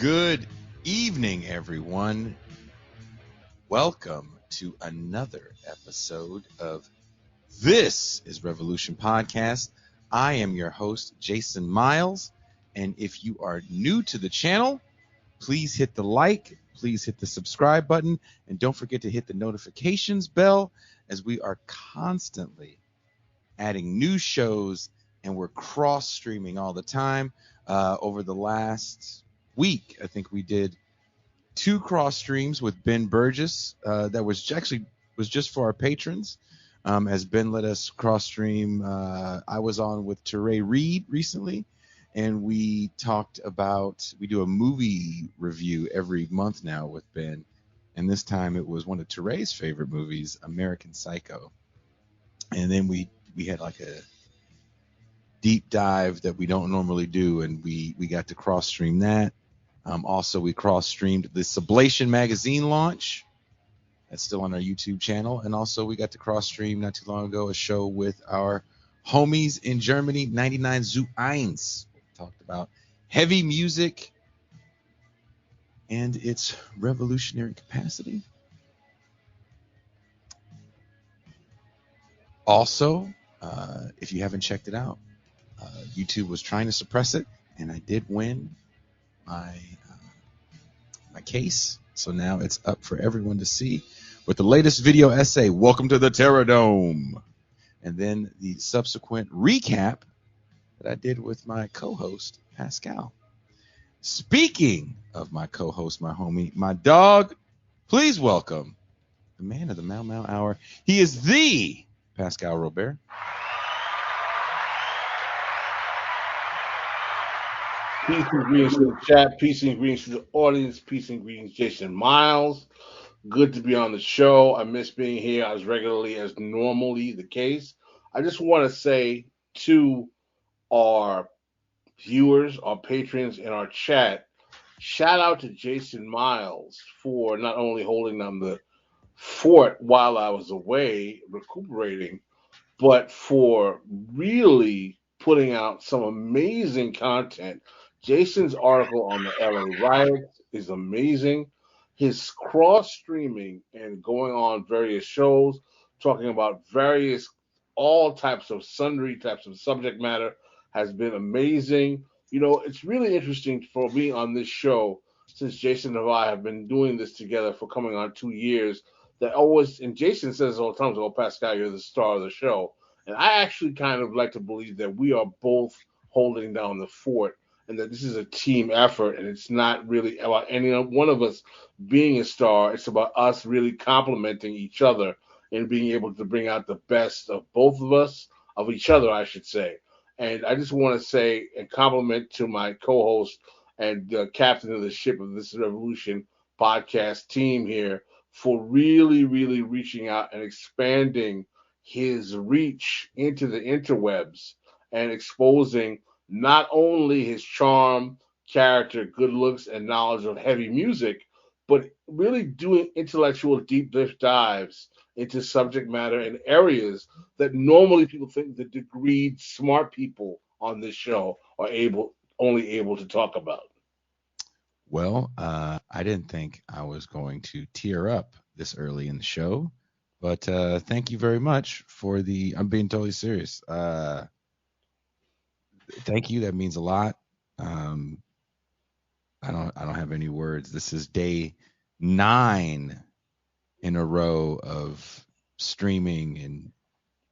Good evening, everyone. Welcome to another episode of This is Revolution Podcast. I am your host, Jason Miles. And if you are new to the channel, please hit the like, please hit the subscribe button, and don't forget to hit the notifications bell as we are constantly adding new shows and we're cross-streaming all the time. Over the last week, I think we did 2 cross streams with Ben Burgess. That was just for our patrons. As Ben let us cross stream, I was on with Teray Reed recently, and we do a movie review every month now with Ben, and this time it was one of Teray's favorite movies, American Psycho. And then we had like a deep dive that we don't normally do, and we got to cross stream that. Also, we cross-streamed the Sublation magazine launch. That's still on our YouTube channel. And also, we got to cross-stream not too long ago a show with our homies in Germany, 99 zu 1. We talked about heavy music and its revolutionary capacity. Also, if you haven't checked it out, YouTube was trying to suppress it, and I did win my case, so now it's up for everyone to see with the latest video essay, Welcome to the Terror Dome, and then the subsequent recap that I did with my co-host Pascal. Speaking of my co-host, my homie, my dog, please welcome the man of the Mau Mau Hour. He is the Pascal Robert. Peace and greetings to the chat. Peace and greetings to the audience. Peace and greetings, Jason Miles. Good to be on the show. I miss being here as regularly as normally the case. I just want to say to our viewers, our patrons in our chat, shout out to Jason Miles for not only holding down the fort while I was away recuperating, but for really putting out some amazing content. Jason's article on the LA riots is amazing. His cross streaming and going on various shows, talking about all types of sundry types of subject matter has been amazing. You know, it's really interesting for me on this show, since Jason and I have been doing this together for coming on 2 years, that always, and Jason says all the time, oh, Pascal, you're the star of the show. And I actually kind of like to believe that we are both holding down the fort and that this is a team effort, and it's not really about any one of us being a star. It's about us really complimenting each other and being able to bring out the best of both of us, of each other, I should say. And I just want to say and compliment to my co-host and captain of the ship of This Revolution podcast team here for really, really reaching out and expanding his reach into the interwebs and exposing not only his charm, character, good looks, and knowledge of heavy music, but really doing intellectual deep dives into subject matter and areas that normally people think the degreed smart people on this show are only able to talk about. Well, I didn't think I was going to tear up this early in the show, but thank you very much for I'm being totally serious. Thank you. That means a lot. I don't have any words. This is day 9 in a row of streaming and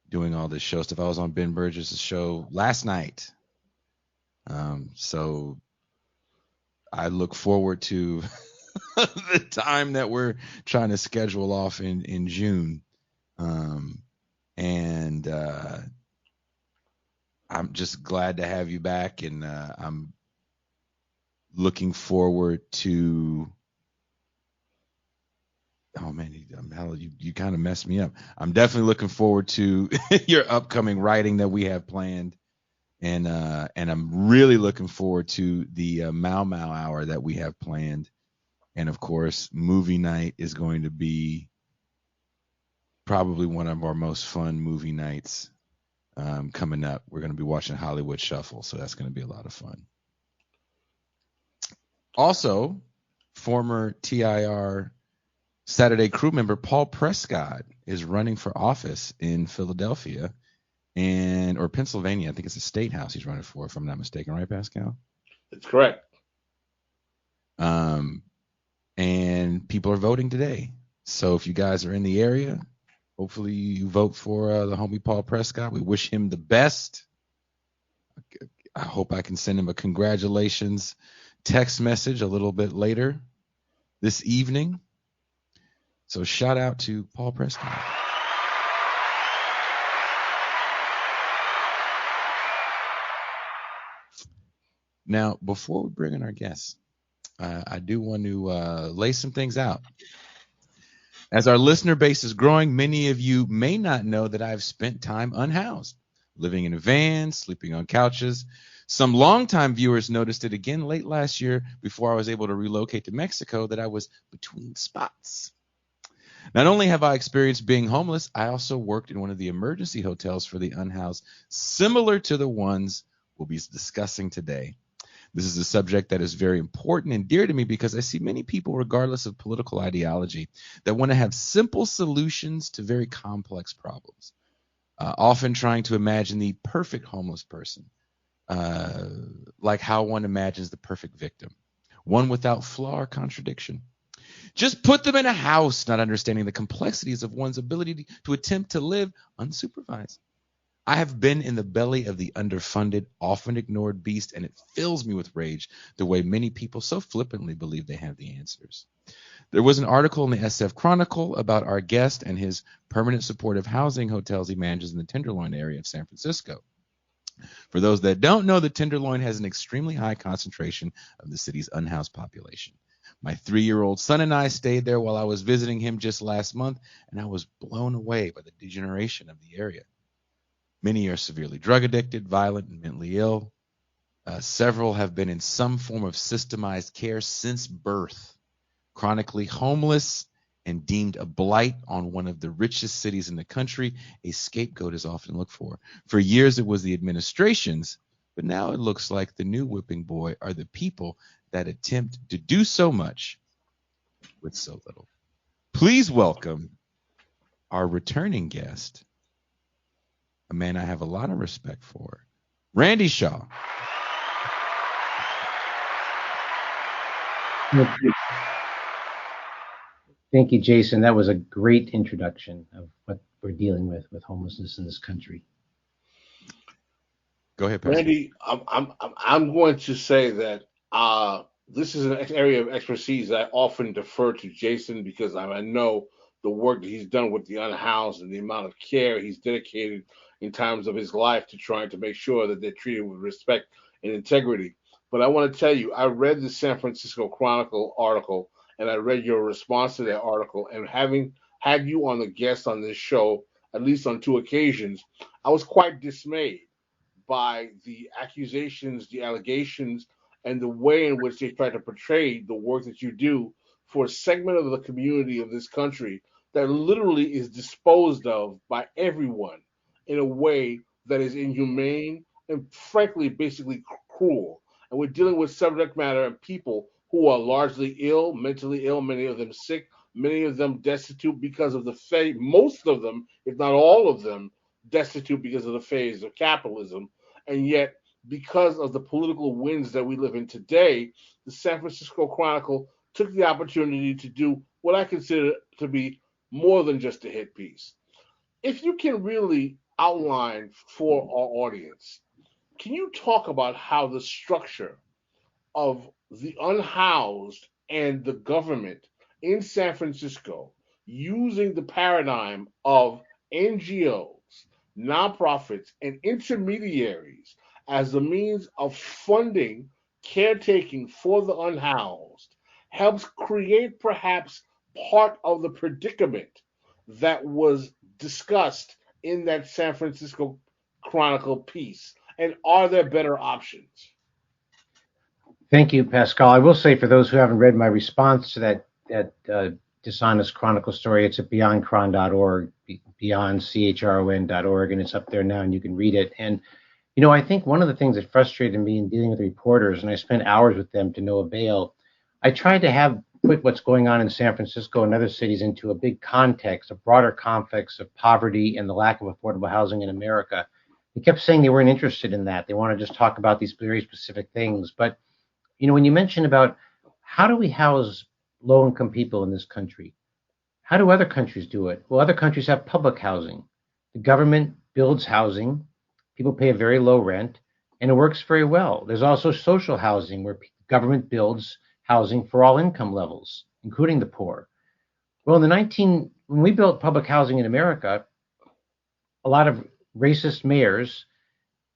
doing all this show stuff. I was on Ben Burgess' show last night. So I look forward to the time that we're trying to schedule off in June. And I'm just glad to have you back, and I'm looking forward to. Oh man, you kind of messed me up. I'm definitely looking forward to your upcoming writing that we have planned, and I'm really looking forward to the Mau Mau Hour that we have planned, and of course, movie night is going to be probably one of our most fun movie nights coming up. We're going to be watching Hollywood Shuffle, so that's going to be a lot of fun. Also, former TIR Saturday crew member Paul Prescott is running for office in Philadelphia or Pennsylvania. I think it's a state house he's running for, if I'm not mistaken, right, Pascal? That's correct. And people are voting today. So if you guys are in the area, hopefully you vote for the homie Paul Prescott. We wish him the best. I hope I can send him a congratulations text message a little bit later this evening. So shout out to Paul Prescott. Now, before we bring in our guests, I do want to lay some things out. As our listener base is growing, many of you may not know that I've spent time unhoused, living in a van, sleeping on couches. Some longtime viewers noticed it again late last year before I was able to relocate to Mexico that I was between spots. Not only have I experienced being homeless, I also worked in one of the emergency hotels for the unhoused, similar to the ones we'll be discussing today. This is a subject that is very important and dear to me because I see many people, regardless of political ideology, that want to have simple solutions to very complex problems, often trying to imagine the perfect homeless person, like how one imagines the perfect victim, one without flaw or contradiction. Just put them in a house, not understanding the complexities of one's ability to attempt to live unsupervised. I have been in the belly of the underfunded, often ignored beast, and it fills me with rage the way many people so flippantly believe they have the answers. There was an article in the SF Chronicle about our guest and his permanent supportive housing hotels he manages in the Tenderloin area of San Francisco. For those that don't know, the Tenderloin has an extremely high concentration of the city's unhoused population. My 3-year-old son and I stayed there while I was visiting him just last month, and I was blown away by the degeneration of the area. Many are severely drug addicted, violent, and mentally ill. Several have been in some form of systemized care since birth, chronically homeless, and deemed a blight on one of the richest cities in the country. A scapegoat is often looked for. For years, it was the administrations, but now it looks like the new whipping boy are the people that attempt to do so much with so little. Please welcome our returning guest, a man I have a lot of respect for, Randy Shaw. Thank you, Jason. That was a great introduction of what we're dealing with homelessness in this country. Go ahead, Pastor. Randy, I'm going to say that this is an area of expertise that I often defer to Jason because I know the work that he's done with the unhoused and the amount of care he's dedicated in times of his life to trying to make sure that they're treated with respect and integrity. But I want to tell you, I read the San Francisco Chronicle article and I read your response to that article, and having had you on the guest on this show, at least on 2 occasions, I was quite dismayed by the accusations, the allegations, and the way in which they try to portray the work that you do for a segment of the community of this country that literally is disposed of by everyone in a way that is inhumane and frankly, basically cruel. And we're dealing with subject matter and people who are largely ill, mentally ill, many of them sick, many of them destitute because of the phase, most of them, if not all of them, destitute because of the phase of capitalism. And yet, because of the political winds that we live in today, the San Francisco Chronicle took the opportunity to do what I consider to be more than just a hit piece. If you can really outline for our audience, can you talk about how the structure of the unhoused and the government in San Francisco, using the paradigm of NGOs, nonprofits, and intermediaries as a means of funding caretaking for the unhoused, helps create perhaps part of the predicament that was discussed in that San Francisco Chronicle piece? And are there better options? Thank you, Pascal. I will say, for those who haven't read my response to that dishonest Chronicle story, it's at beyondchron.org, beyondchron.org, and it's up there now, and you can read it. And I think one of the things that frustrated me in dealing with reporters, and I spent hours with them to no avail, I tried to put what's going on in San Francisco and other cities into a big context, a broader context of poverty and the lack of affordable housing in America. They kept saying they weren't interested in that. They want to just talk about these very specific things. But, when you mention about how do we house low-income people in this country, how do other countries do it? Well, other countries have public housing. The government builds housing. People pay a very low rent, and it works very well. There's also social housing where government builds housing for all income levels, including the poor. Well, when we built public housing in America, a lot of racist mayors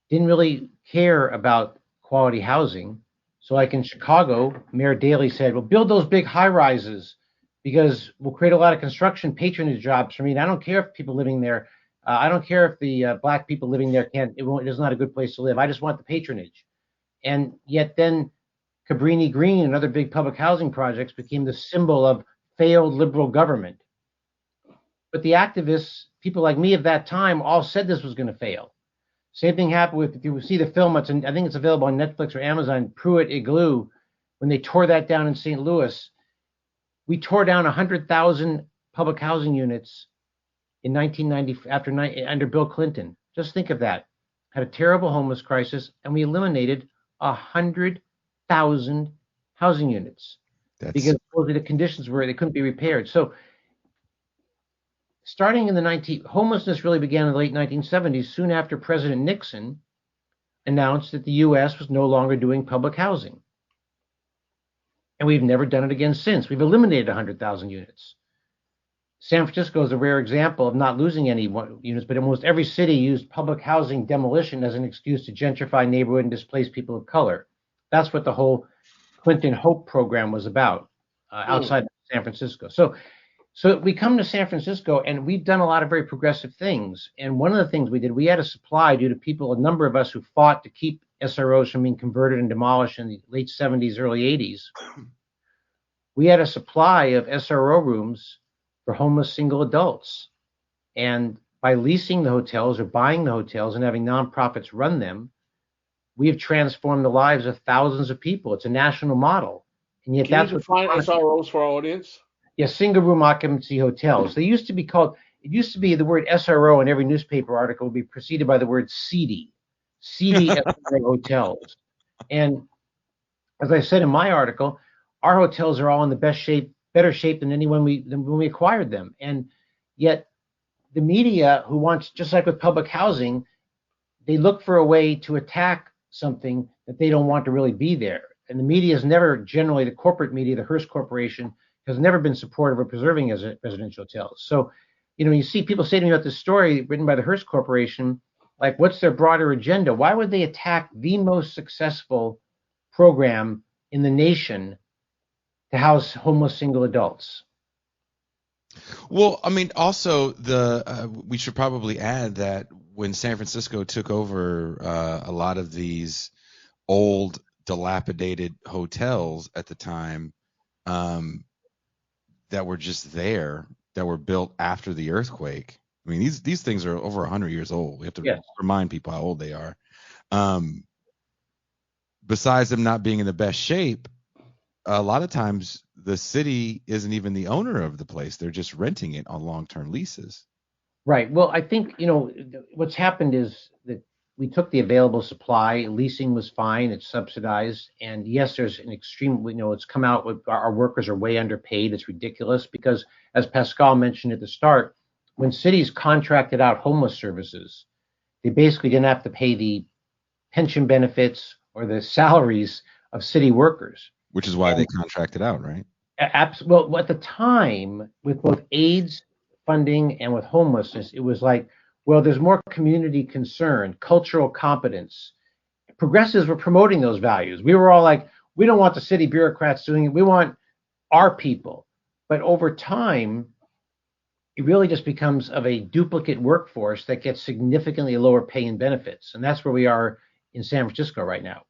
didn't really care about quality housing. So like in Chicago, Mayor Daley said, well, build those big high rises because we'll create a lot of construction patronage jobs for me. And I don't care if people living there, I don't care if the black people living there it is not a good place to live. I just want the patronage. And yet then Cabrini Green and other big public housing projects became the symbol of failed liberal government. But the activists, people like me of that time, all said this was going to fail. Same thing happened with, if you see the film, I think it's available on Netflix or Amazon, Pruitt Igloo, when they tore that down in St. Louis. We tore down 100,000 public housing units in 1990 under Bill Clinton. Just think of that. Had a terrible homeless crisis, and we eliminated 100,000 housing units because the conditions were they couldn't be repaired. So starting in homelessness really began in the late 1970s, soon after President Nixon announced that the U.S. was no longer doing public housing. And we've never done it again since. We've eliminated 100,000 units. San Francisco is a rare example of not losing any units, but almost every city used public housing demolition as an excuse to gentrify neighborhood and displace people of color. That's what the whole Clinton Hope program was about outside of San Francisco. So we come to San Francisco, and we've done a lot of very progressive things. And one of the things we did, we had a supply due to a number of us who fought to keep SROs from being converted and demolished in the late 70s, early 80s. We had a supply of SRO rooms for homeless single adults. And by leasing the hotels or buying the hotels and having nonprofits run them, we have transformed the lives of thousands of people. It's a national model. And yet Can you define SROs for our audience? Yes, single room occupancy hotels. It used to be the word SRO in every newspaper article would be preceded by the word seedy SRO hotels. And as I said in my article, our hotels are all in the better shape than when we acquired them. And yet the media, who wants, just like with public housing, they look for a way to attack something that they don't want to really be there. And the media is never, generally the corporate media, the Hearst Corporation, has never been supportive of preserving as residential hotels. So, you see people say to me about this story written by the Hearst Corporation, like, what's their broader agenda? Why would they attack the most successful program in the nation to house homeless single adults? Well, I mean, also we should probably add that when San Francisco took over a lot of these old, dilapidated hotels at the time, that were just there, that were built after the earthquake. I mean, these things are over 100 years old. We have to remind people how old they are. Besides them not being in the best shape, a lot of times the city isn't even the owner of the place. They're just renting it on long-term leases. Right. Well, I think, what's happened is that we took the available supply. Leasing was fine. It's subsidized. And yes, there's an extreme, it's come out with our workers are way underpaid. It's ridiculous because, as Pascal mentioned at the start, when cities contracted out homeless services, they basically didn't have to pay the pension benefits or the salaries of city workers. Which is why they contracted out, right? Well, at the time, with both AIDS funding and with homelessness, it was like, well, there's more community concern, cultural competence. Progressives were promoting those values. We were all like, we don't want the city bureaucrats doing it. We want our people. But over time, it really just becomes of a duplicate workforce that gets significantly lower pay and benefits. And that's where we are in San Francisco right now.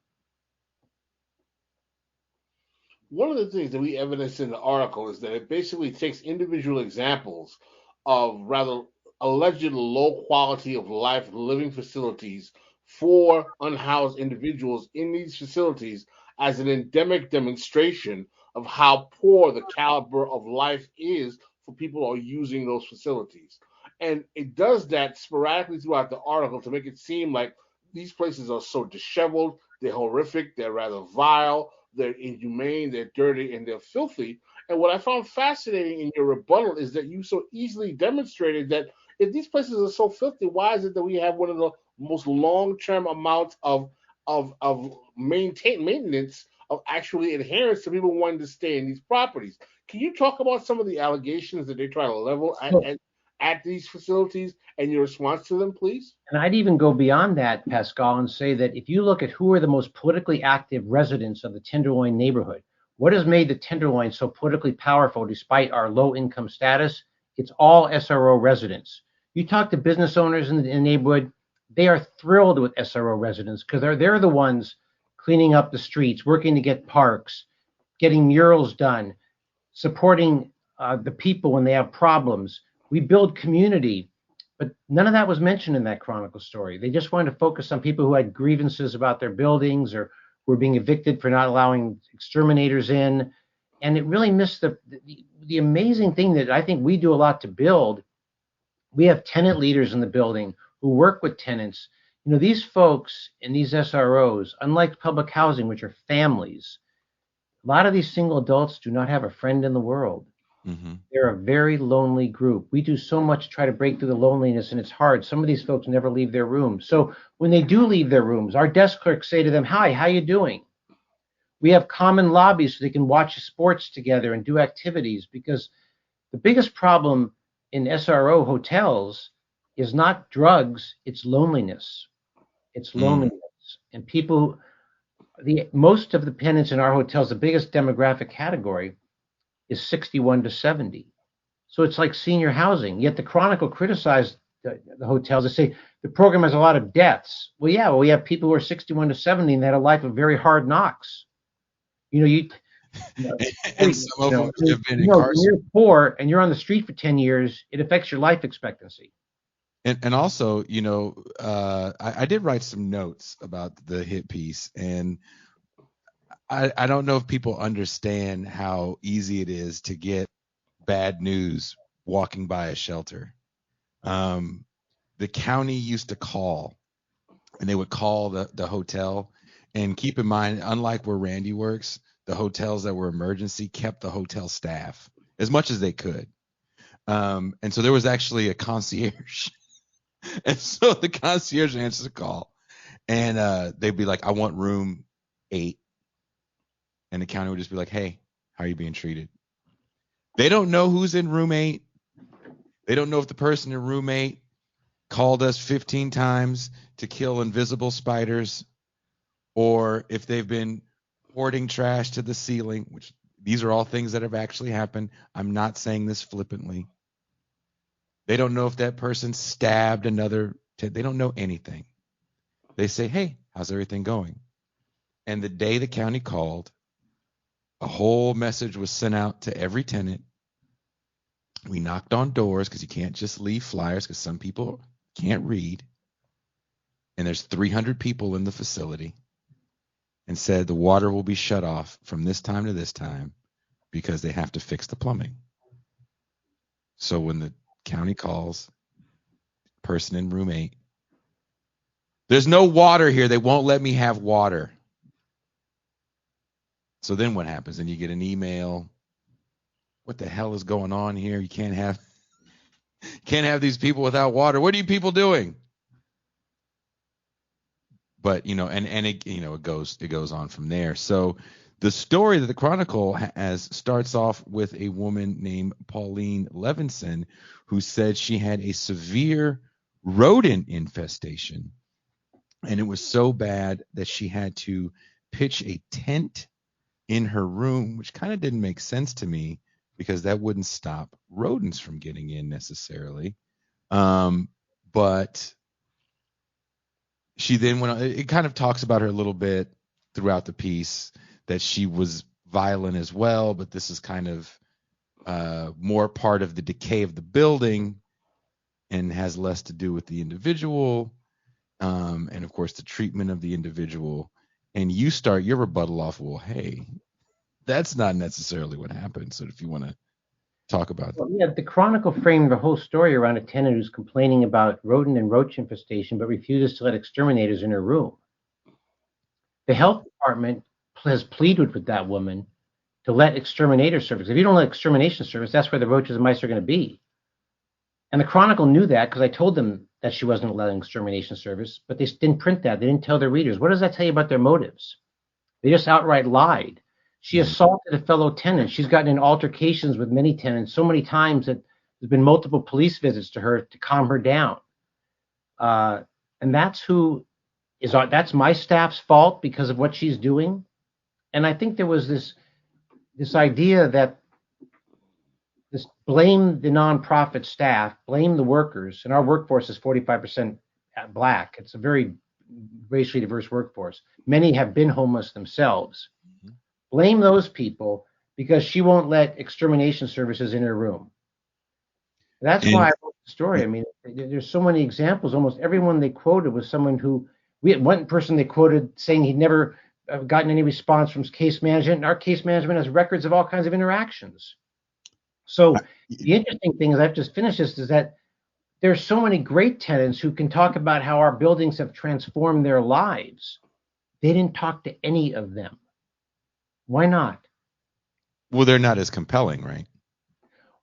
One of the things that we evidenced in the article is that it basically takes individual examples of rather alleged low quality of life living facilities for unhoused individuals in these facilities as an endemic demonstration of how poor the caliber of life is for people who are using those facilities. And it does that sporadically throughout the article to make it seem like these places are so disheveled, they're horrific, they're rather vile, they're inhumane, they're dirty, and they're filthy. And what I found fascinating in your rebuttal is that you so easily demonstrated that if these places are so filthy, why is it that we have one of the most long-term amounts of maintenance of actually adherence to people wanting to stay in these properties? Can you talk about some of the allegations that they try to level at these facilities and your response to them, please? And I'd even go beyond that, Pascal, and say that if you look at who are the most politically active residents of the Tenderloin neighborhood, what has made the Tenderloin so politically powerful despite our low income status? It's all SRO residents. You talk to business owners in the neighborhood, they are thrilled with SRO residents because they're the ones cleaning up the streets, working to get parks, getting murals done, supporting the people when they have problems. We build community, but none of that was mentioned in that Chronicle story. They just wanted to focus on people who had grievances about their buildings or were being evicted for not allowing exterminators in. And it really missed the amazing thing that I think we do a lot to build. We have tenant leaders in the building who work with tenants. You know, these folks in these SROs, unlike public housing, which are families, a lot of these single adults do not have a friend in the world. Mm-hmm. They're a very lonely group. We do so much to try to break through the loneliness, and it's hard. Some of these folks never leave their rooms. So when they do leave their rooms, our desk clerks say to them, "Hi, how you doing?" We have common lobbies so they can watch sports together and do activities, because the biggest problem in SRO hotels is not drugs, it's loneliness. It's loneliness. And people, most of the tenants in our hotels, the biggest demographic category is 61 to 70. So it's like senior housing. Yet the Chronicle criticized the hotels. They say the program has a lot of deaths. Well, yeah, we have people who are 61 to 70 and they had a life of very hard knocks. You know, And some of them have been incarcerated. when you're poor and you're on the street for 10 years, it affects your life expectancy. And also, you know, I did write some notes about the hit piece, and I don't know if people understand how easy it is to get bad news walking by a shelter. The county used to call, and they would call the hotel. And keep in mind, unlike where Randy works, the hotels that were emergency kept the hotel staff as much as they could. And so there was actually a concierge. And so the concierge answers the call, and they'd be like, "I want room 8." And the county would just be like, "Hey, how are you being treated?" They don't know who's in room 8. They don't know if the person in room 8 called us 15 times to kill invisible spiders, or if they've been hoarding trash to the ceiling, which these are all things that have actually happened. I'm not saying this flippantly. They don't know if that person stabbed another. They don't know anything. They say, "Hey, how's everything going?" And the day the county called, a whole message was sent out to every tenant. We knocked on doors because you can't just leave flyers because some people can't read. And there's 300 people in the facility, and said the water will be shut off from this time to this time because they have to fix the plumbing. So when the county calls, person in room 8, "There's no water here. They won't let me have water." So then what happens? And you get an email. What the hell is going on here? You can't have these people without water. What are you people doing? But and it it goes on from there. So the story that the Chronicle has starts off with a woman named Pauline Levinson, who said she had a severe rodent infestation, and it was so bad that she had to pitch a tent in her room, which kind of didn't make sense to me because that wouldn't stop rodents from getting in necessarily. But she then went on. It kind of talks about her a little bit throughout the piece, that she was violent as well, but this is kind of more part of the decay of the building and has less to do with the individual. and of course the treatment of the individual. And you start your rebuttal off, well, hey, that's not necessarily what happened. So if you want to talk about Well, yeah, the Chronicle framed the whole story around a tenant who's complaining about rodent and roach infestation, but refuses to let exterminators in her room. The health department has pleaded with that woman to let exterminator service. If you don't let extermination service, that's where the roaches and mice are going to be. And the Chronicle knew that because I told them that she wasn't letting extermination service, but they didn't print that. They didn't tell their readers. What does that tell you about their motives? They just outright lied. She assaulted a fellow tenant. She's gotten in altercations with many tenants so many times that there's been multiple police visits to her to calm her down. And that's that's my staff's fault because of what she's doing. And I think there was this idea that this blame the nonprofit staff, blame the workers, and our workforce is 45% Black. It's a very racially diverse workforce. Many have been homeless themselves. Blame those people because she won't let extermination services in her room. That's why I wrote the story. I mean, there's so many examples. Almost everyone they quoted was someone who, we had one person they quoted saying he'd never gotten any response from case management. And our case management has records of all kinds of interactions. So the interesting thing is, I've just finished this, is that there's so many great tenants who can talk about how our buildings have transformed their lives. They didn't talk to any of them. Why not? Well, they're not as compelling, right?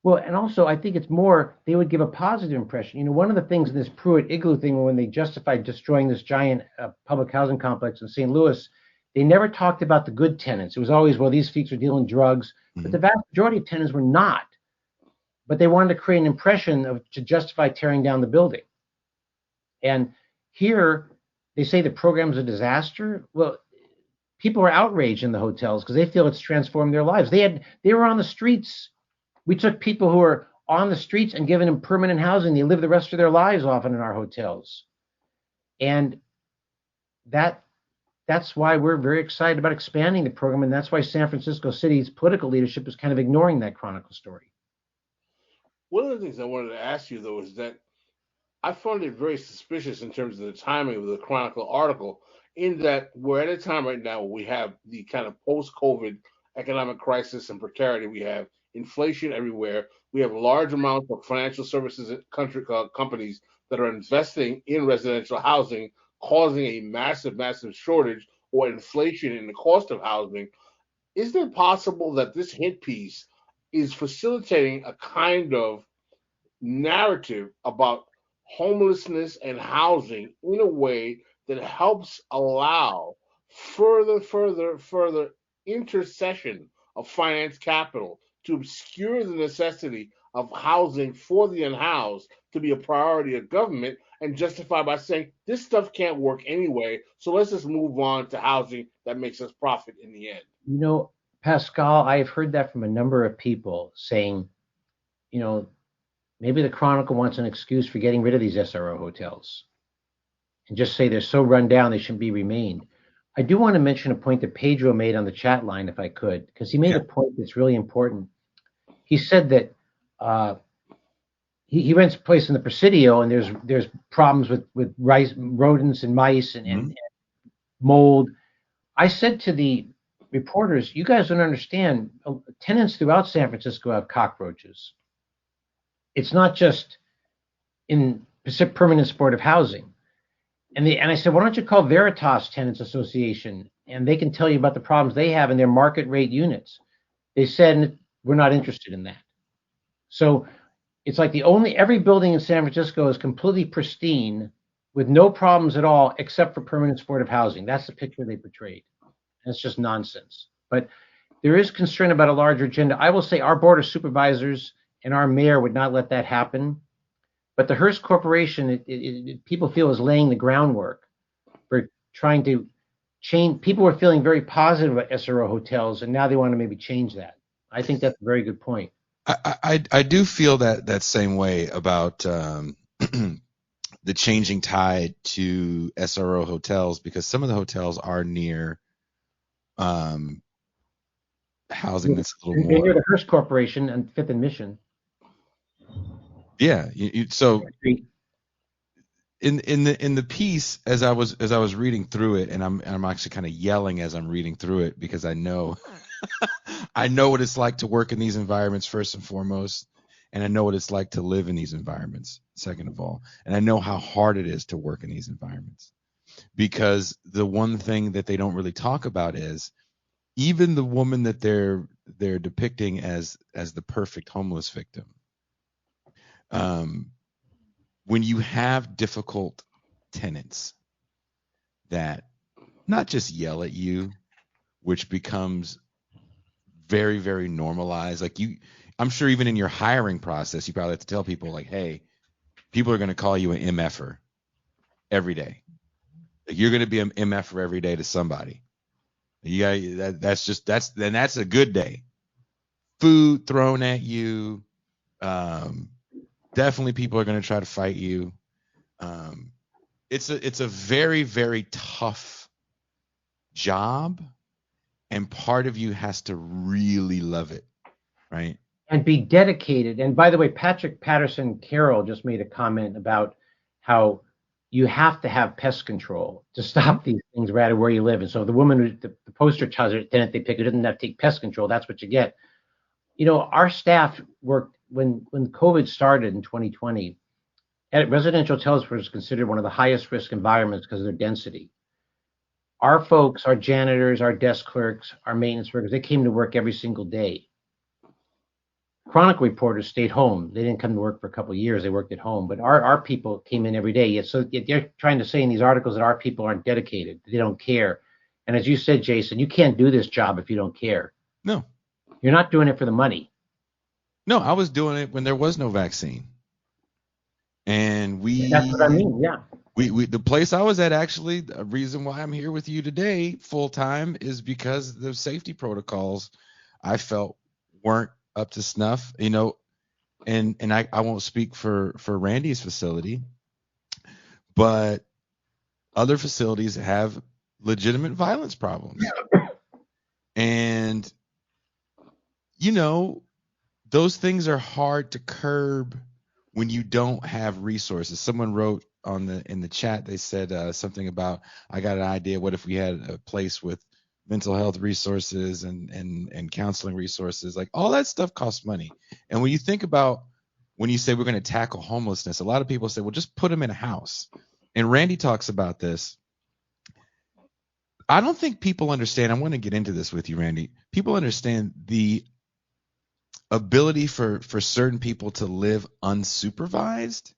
Well, and also I think it's more, they would give a positive impression. You know, one of the things in this Pruitt Igloo thing, when they justified destroying this giant public housing complex in St. Louis, they never talked about the good tenants. It was always, well, these freaks are dealing drugs, but the vast majority of tenants were not. But they wanted to create an impression to justify tearing down the building. And here they say the program's a disaster. Well, people are outraged in the hotels because they feel it's transformed their lives. They were on the streets. We took people who were on the streets and given them permanent housing. They live the rest of their lives often in our hotels. And that's why we're very excited about expanding the program. And that's why San Francisco City's political leadership is kind of ignoring that Chronicle story. One of the things I wanted to ask you, though, is that I found it very suspicious in terms of the timing of the Chronicle article, in that we're at a time right now where we have the kind of post-COVID economic crisis and precarity. We have inflation everywhere. We have large amounts of financial services companies that are investing in residential housing, causing a massive, massive shortage or inflation in the cost of housing. Is it possible that this hit piece is facilitating a kind of narrative about homelessness and housing in a way that helps allow further intercession of finance capital to obscure the necessity of housing for the unhoused to be a priority of government, and justify by saying this stuff can't work anyway, so let's just move on to housing that makes us profit in the end? You know, Pascal, I've heard that from a number of people saying, you know, maybe the Chronicle wants an excuse for getting rid of these SRO hotels and just say they're so run down they shouldn't be remained. I do want to mention a point that Pedro made on the chat line, if I could, because he made a point that's really important. He said that he rents a place in the Presidio, and there's problems with rodents and mice and mold. I said to the reporters, you guys don't understand. Tenants throughout San Francisco have cockroaches. It's not just in permanent supportive housing. And I said, why don't you call Veritas Tenants Association, and they can tell you about the problems they have in their market rate units. They said, we're not interested in that. So it's like every building in San Francisco is completely pristine with no problems at all, except for permanent supportive housing. That's the picture they portrayed. That's just nonsense. But there is concern about a larger agenda. I will say our board of supervisors and our mayor would not let that happen. But the Hearst Corporation, people feel, is laying the groundwork for trying to change. People were feeling very positive about SRO hotels, and now they want to maybe change that. I think that's a very good point. I do feel that same way about the changing tide to SRO hotels, because some of the hotels are near housing that's a little more. Near the Hearst Corporation and Fifth and Mission. Yeah, so in the piece, as I was reading through it, and I'm actually kind of yelling as I'm reading through it, because I know I know what it's like to work in these environments first and foremost, and I know what it's like to live in these environments second of all, and I know how hard it is to work in these environments, because the one thing that they don't really talk about is even the woman that they're depicting as the perfect homeless victim. When you have difficult tenants that not just yell at you, which becomes very, very normalized. Like I'm sure even in your hiring process, you probably have to tell people like, hey, people are going to call you an MFer every day. Like, you're going to be an MFer every day to somebody. You got that's a good day. Food thrown at you. Definitely people are going to try to fight you. It's a very, very tough job, and part of you has to really love it, right? And be dedicated. And by the way, Patrick Patterson Carroll just made a comment about how you have to have pest control to stop these things right where you live. And so the woman, the poster child tenant they pick, who doesn't have to take pest control, that's what you get. You know, our staff worked when COVID started in 2020. Residential hotels was considered one of the highest risk environments because of their density. Our folks, our janitors, our desk clerks, our maintenance workers, they came to work every single day. Chronicle reporters stayed home. They didn't come to work for a couple of years. They worked at home. But our people came in every day. Yet, so they're trying to say in these articles that our people aren't dedicated. They don't care. And as you said, Jason, you can't do this job if you don't care. No. You're not doing it for the money. No, I was doing it when there was no vaccine. And that's what I mean, yeah. We the place I was at, actually, the reason why I'm here with you today full time is because the safety protocols I felt weren't up to snuff, you know, and I won't speak for Randy's facility, but other facilities have legitimate violence problems. And, you know, those things are hard to curb when you don't have resources. Someone wrote in the chat, they said something about, I got an idea, what if we had a place with mental health resources and counseling resources? Like, all that stuff costs money. And when you think about, when you say we're going to tackle homelessness, a lot of people say, well, just put them in a house. And Randy talks about this. I don't think people understand. I want to get into this with you, Randy. People understand the ability for certain people to live unsupervised.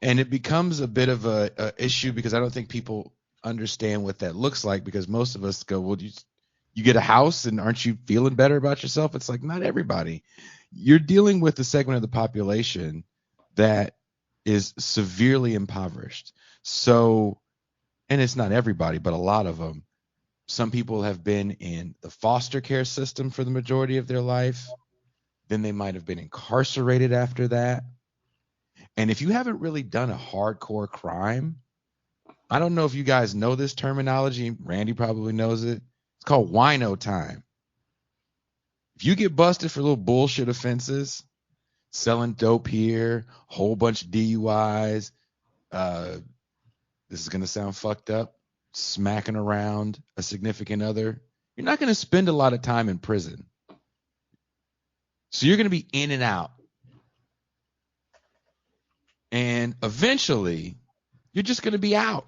And it becomes a bit of a issue, because I don't think people understand what that looks like, because most of us go, well, you get a house and aren't you feeling better about yourself? It's like, not everybody. You're dealing with a segment of the population that is severely impoverished. So, and it's not everybody, but a lot of them. Some people have been in the foster care system for the majority of their life. Then they might have been incarcerated after that. And if you haven't really done a hardcore crime, I don't know if you guys know this terminology. Randy probably knows it. It's called wino time. If you get busted for little bullshit offenses, selling dope here, whole bunch of DUIs, this is going to sound fucked up, smacking around a significant other, you're not going to spend a lot of time in prison. So you're going to be in and out. And eventually, you're just going to be out.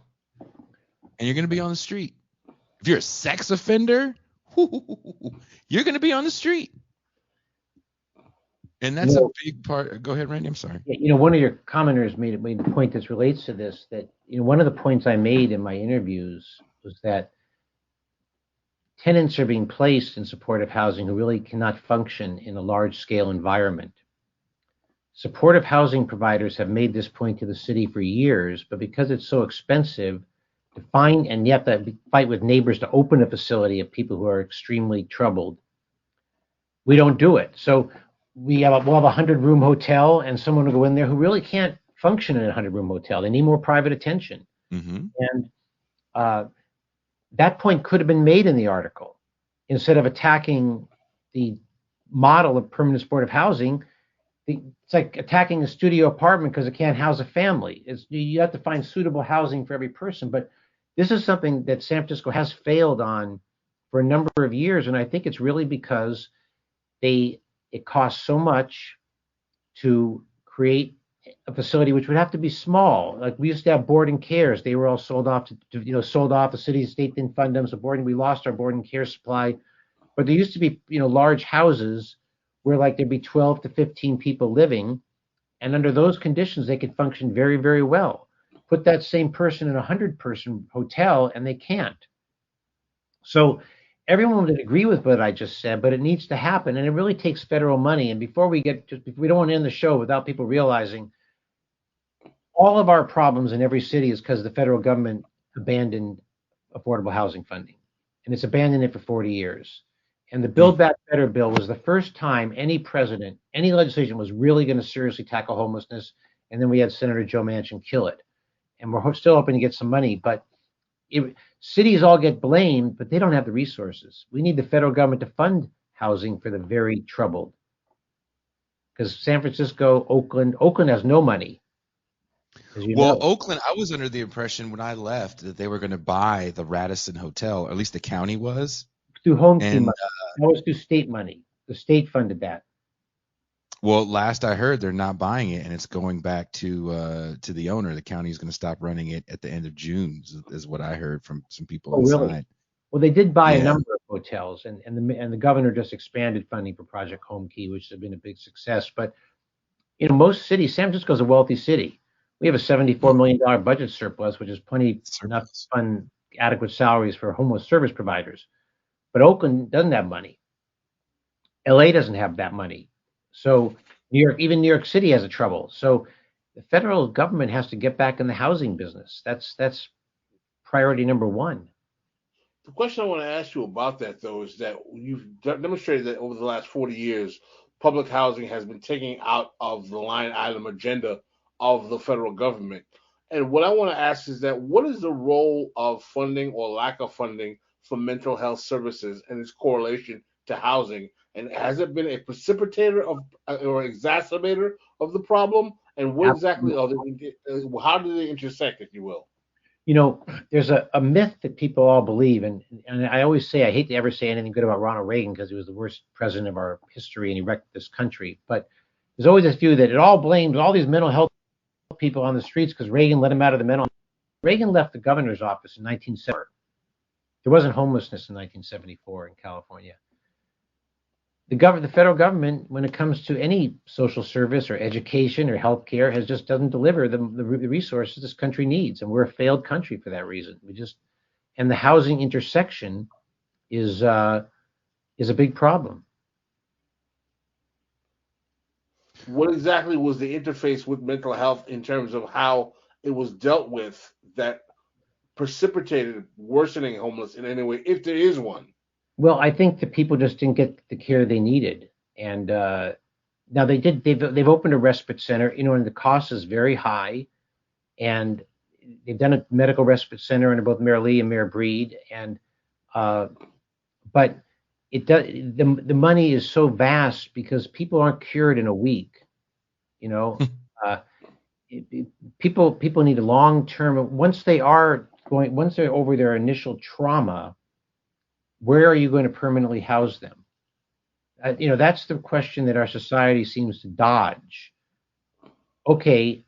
And you're going to be on the street. If you're a sex offender, you're going to be on the street. And that's a big part. Go ahead, Randy. I'm sorry. You know, one of your commenters made a point that relates to this, that, you know, one of the points I made in my interviews was that tenants are being placed in supportive housing who really cannot function in a large-scale environment. Supportive housing providers have made this point to the city for years, but because it's so expensive to find, and you have to fight with neighbors to open a facility of people who are extremely troubled, we don't do it. So we'll have a 100-room hotel, and someone will go in there who really can't function in a 100-room hotel. They need more private attention. Mm-hmm. And that point could have been made in the article. Instead of attacking the model of permanent supportive housing, It's like attacking a studio apartment because it can't house a family. You have to find suitable housing for every person. But this is something that San Francisco has failed on for a number of years, and I think it's really because it costs so much to create a facility which would have to be small. Like we used to have board and cares. They were all sold off sold off. The city and state didn't fund them. So we lost our board and care supply. But there used to be, large houses where like there'd be 12 to 15 people living. And under those conditions, they could function very, very well. Put that same person in a 100-person hotel and they can't. So everyone would agree with what I just said, but it needs to happen. And it really takes federal money. And we don't want to end the show without people realizing all of our problems in every city is because the federal government abandoned affordable housing funding. And it's abandoned it for 40 years. And the Build Back Better bill was the first time any president, any legislation was really going to seriously tackle homelessness. And then we had Senator Joe Manchin kill it. And we're still hoping to get some money. But cities all get blamed, but they don't have the resources. We need the federal government to fund housing for the very troubled. Because San Francisco, Oakland has no money. Oakland, I was under the impression when I left that they were going to buy the Radisson Hotel, or at least the county was. Through home key money. That was through state money. The state funded that. Well, last I heard, they're not buying it, and it's going back to the owner. The county is going to stop running it at the end of June, is what I heard from some people inside. Really? Well, they did buy a number of hotels, and the governor just expanded funding for Project Home Key, which has been a big success. But most cities, San Francisco is a wealthy city. We have a $74 million budget surplus, which is enough to fund adequate salaries for homeless service providers. But Oakland doesn't have money. LA doesn't have that money. So even New York City has a trouble. So the federal government has to get back in the housing business. That's priority number one. The question I want to ask you about that, though, is that you've demonstrated that over the last 40 years, public housing has been taken out of the line item agenda of the federal government. And what I want to ask is that what is the role of funding or lack of funding for mental health services and its correlation to housing? And has it been a precipitator or exacerbator of the problem? And what exactly how do they intersect, if you will? There's a myth that people all believe, and I always say I hate to ever say anything good about Ronald Reagan because he was the worst president of our history and he wrecked this country. But there's always this view that it all blames all these mental health people on the streets because Reagan let them out of the mental. Reagan left the governor's office in 1974. There wasn't homelessness in 1974 in California. The federal government, when it comes to any social service or education or healthcare, just doesn't deliver the resources this country needs, and we're a failed country for that reason. And the housing intersection is a big problem. What exactly was the interface with mental health in terms of how it was dealt with that precipitated worsening homelessness in any way, if there is one? Well, I think the people just didn't get the care they needed, and now they've opened a respite center, and the cost is very high, and they've done a medical respite center under both Mayor Lee and Mayor Breed, and but the money is so vast because people aren't cured in a week, people need a long-term. Once they're over their initial trauma, where are you going to permanently house them? That's the question that our society seems to dodge. Okay,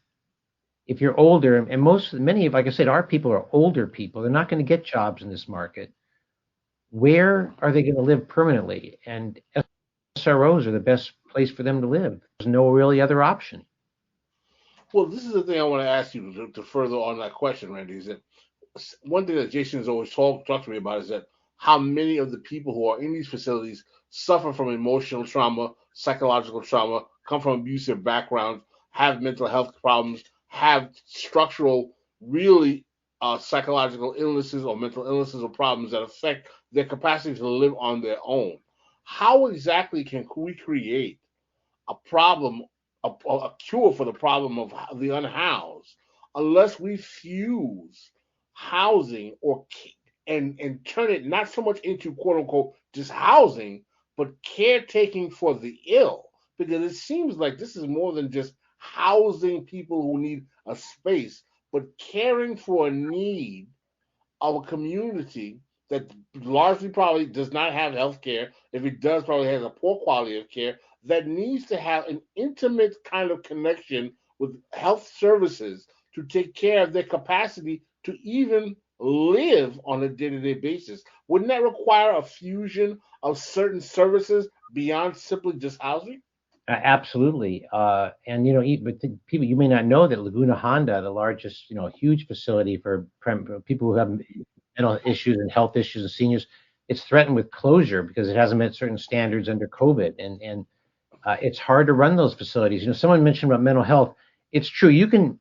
if you're older, and many of, like I said, our people are older people, they're not going to get jobs in this market. Where are they going to live permanently? And SROs are the best place for them to live. There's no really other option. Well, this is the thing I want to ask you to further on that question, Randy, is that one thing that Jason has always talked to me about is that how many of the people who are in these facilities suffer from emotional trauma, psychological trauma, come from abusive backgrounds, have mental health problems, have structural, really psychological illnesses or mental illnesses or problems that affect their capacity to live on their own. How exactly can we create a cure for the problem of the unhoused, unless we fuse housing and turn it not so much into quote unquote just housing, but caretaking for the ill? because it seems like this is more than just housing people who need a space, but caring for a need of a community that largely probably does not have health care. If it does, probably has a poor quality of care that needs to have an intimate kind of connection with health services to take care of their capacity to even live on a day-to-day basis. Wouldn't that require a fusion of certain services beyond simply just housing? Absolutely. And, but people, you may not know that Laguna Honda, the largest, huge facility for people who have mental issues and health issues and seniors, it's threatened with closure because it hasn't met certain standards under COVID. And it's hard to run those facilities. Someone mentioned about mental health. It's true. You can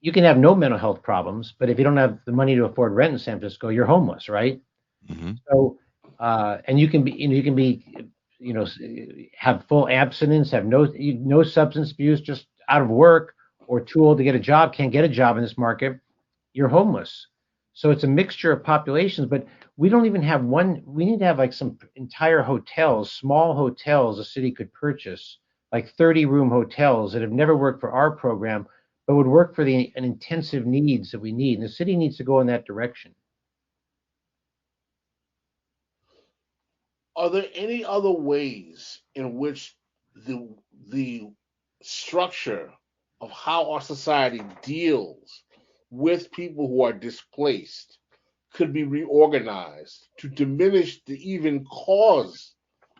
have no mental health problems, but if you don't have the money to afford rent in San Francisco, you're homeless, right? Mm-hmm. So, and you can be, have full abstinence, have no substance abuse, just out of work or too old to get a job, can't get a job in this market, you're homeless. So it's a mixture of populations, but we don't even have one. We need to have like some entire hotels, small hotels a city could purchase, like 30-room hotels that have never worked for our program, but would work for an intensive needs that we need. And the city needs to go in that direction. Are there any other ways in which the structure of how our society deals with people who are displaced could be reorganized to diminish the even cause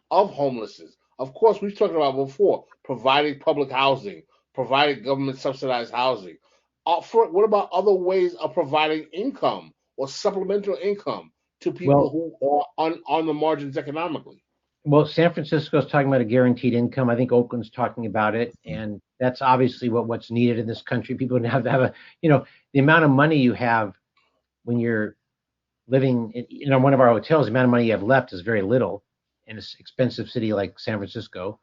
of homelessness? Of course, we've talked about before providing public housing, providing government subsidized housing. What about other ways of providing income or supplemental income to people Well, who are on the margins economically? Well, San Francisco is talking about a guaranteed income. I think Oakland's talking about it, and that's obviously what's needed in this country. People have to have the amount of money you have when you're living in one of our hotels. The amount of money you have left is very little in an expensive city like San Francisco.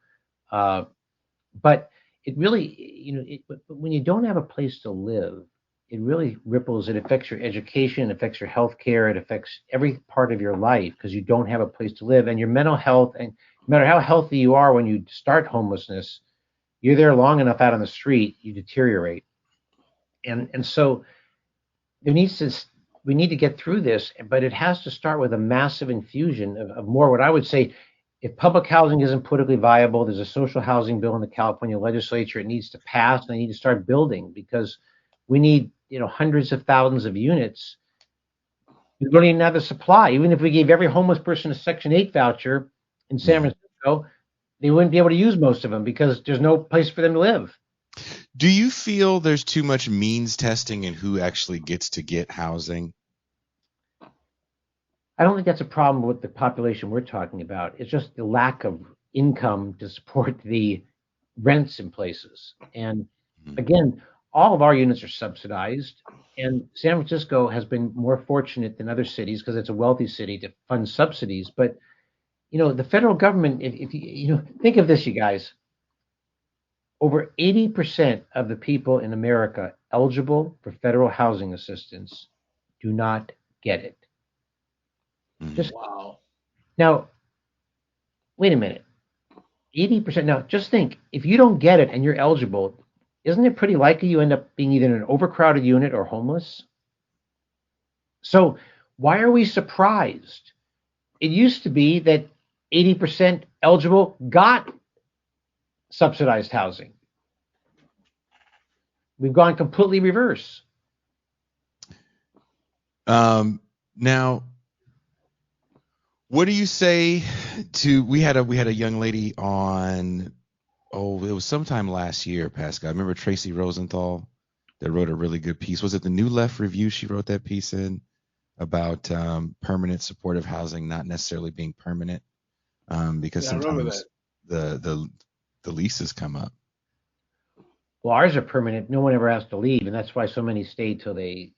But it really, when you don't have a place to live, it really ripples. It affects your education, it affects your health care, it affects every part of your life because you don't have a place to live. And your mental health, and no matter how healthy you are when you start homelessness, you're there long enough out on the street, you deteriorate. And so we need to get through this, but it has to start with a massive infusion of more what I would say. If public housing isn't politically viable, there's a social housing bill in the California legislature. It needs to pass, and they need to start building because we need, hundreds of thousands of units. We don't even have the supply. Even if we gave every homeless person a Section 8 voucher in San Francisco, they wouldn't be able to use most of them because there's no place for them to live. Do you feel there's too much means testing in who actually gets to get housing? I don't think that's a problem with the population we're talking about. It's just the lack of income to support the rents in places. And again, all of our units are subsidized, and San Francisco has been more fortunate than other cities because it's a wealthy city to fund subsidies. But the federal government, if you think of this, you guys, over 80% of the people in America eligible for federal housing assistance do not get it. Wow. Now, wait a minute. 80%. Now, just think, if you don't get it and you're eligible, isn't it pretty likely you end up being either in an overcrowded unit or homeless? So why are we surprised? It used to be that 80% eligible got subsidized housing. We've gone completely reverse. Now, what do you say to? We had a young lady on. Oh, it was sometime last year, Pascal. I remember Tracy Rosenthal that wrote a really good piece. Was it the New Left Review? She wrote that piece in about permanent supportive housing not necessarily being permanent because sometimes the leases come up. Well, ours are permanent. No one ever has to leave, and that's why so many stay till they,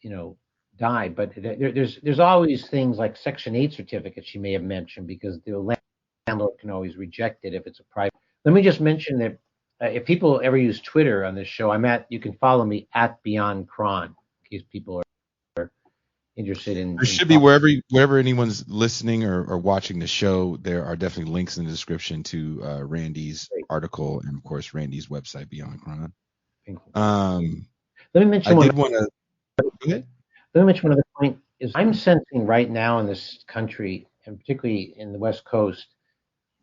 die. But there's always things like Section 8 certificates you may have mentioned because the landlord can always reject it if it's a private. Let me just mention that if people ever use Twitter on this show, you can follow me at Beyond Chron in case people are interested in. There should be wherever anyone's listening or watching the show, there are definitely links in the description to Randy's article and of course Randy's website Beyond Chron. Let me mention I one. did want to. Go ahead. Let me mention another point. Is I'm sensing right now in this country, and particularly in the West Coast,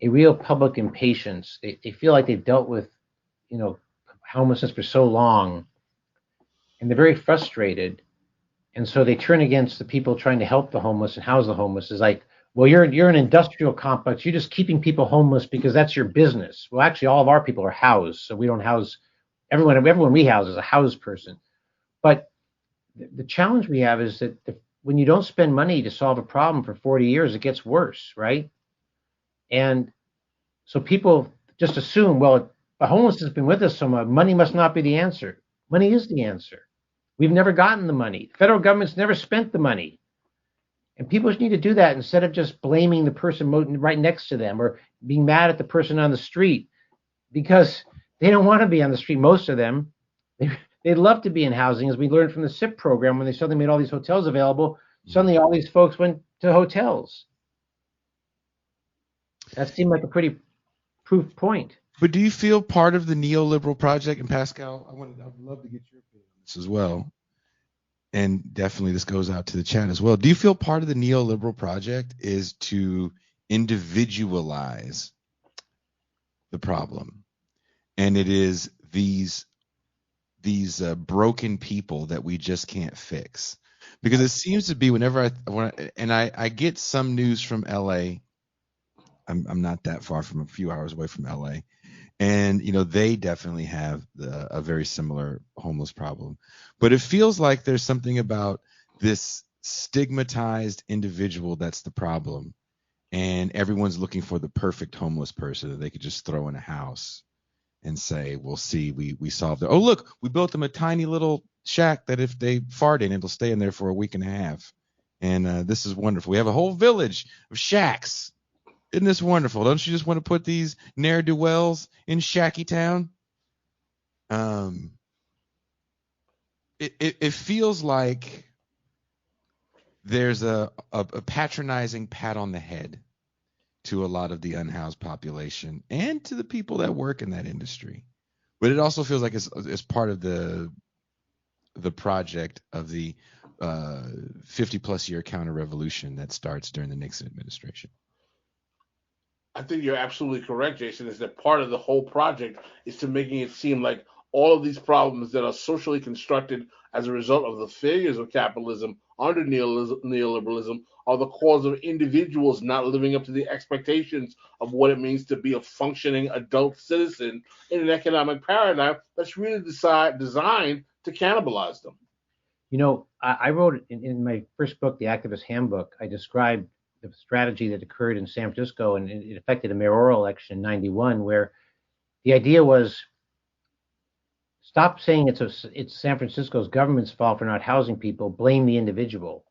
a real public impatience. They feel like they've dealt with, homelessness for so long, and they're very frustrated. And so they turn against the people trying to help the homeless and house the homeless. Is like, well, you're an industrial complex. You're just keeping people homeless because that's your business. Well, actually, all of our people are housed, so we don't house everyone. Everyone we house is a housed person. But the challenge we have is that when you don't spend money to solve a problem for 40 years, it gets worse, right? And so people just assume, well, the homeless has been with us so much, money must not be the answer. Money is the answer. We've never gotten the money. The federal government's never spent the money. And people just need to do that instead of just blaming the person right next to them or being mad at the person on the street, because they don't want to be on the street, most of them. They'd love to be in housing, as we learned from the SIP program when they suddenly made all these hotels available. Suddenly all these folks went to hotels. That seemed like a pretty proof point. But do you feel part of the neoliberal project? And Pascal, I would love to get your opinion on this as well. And definitely this goes out to the chat as well. Do you feel part of the neoliberal project is to individualize the problem? And it is these broken people that we just can't fix. Because it seems to be whenever I get some news from LA. I'm not that far from, a few hours away from LA. And, they definitely have a very similar homeless problem. But it feels like there's something about this stigmatized individual that's the problem. And everyone's looking for the perfect homeless person that they could just throw in a house and say, we'll see, we solved it. Oh, look, we built them a tiny little shack that if they fart in, it'll stay in there for a week and a half. And this is wonderful. We have a whole village of shacks. Isn't this wonderful? Don't you just want to put these ne'er-do-wells in Shacky Town? It feels like there's a patronizing pat on the head to a lot of the unhoused population and to the people that work in that industry. But it also feels like it's part of the project of the 50-plus year counter-revolution that starts during the Nixon administration. I think you're absolutely correct, Jason, is that part of the whole project is to making it seem like all of these problems that are socially constructed as a result of the failures of capitalism under neoliberalism are the cause of individuals not living up to the expectations of what it means to be a functioning adult citizen in an economic paradigm that's really designed to cannibalize them. I wrote in my first book, The Activist Handbook, I described the strategy that occurred in San Francisco, and it affected a mayoral election in '91, where the idea was, stop saying it's San Francisco's government's fault for not housing people, blame the individual.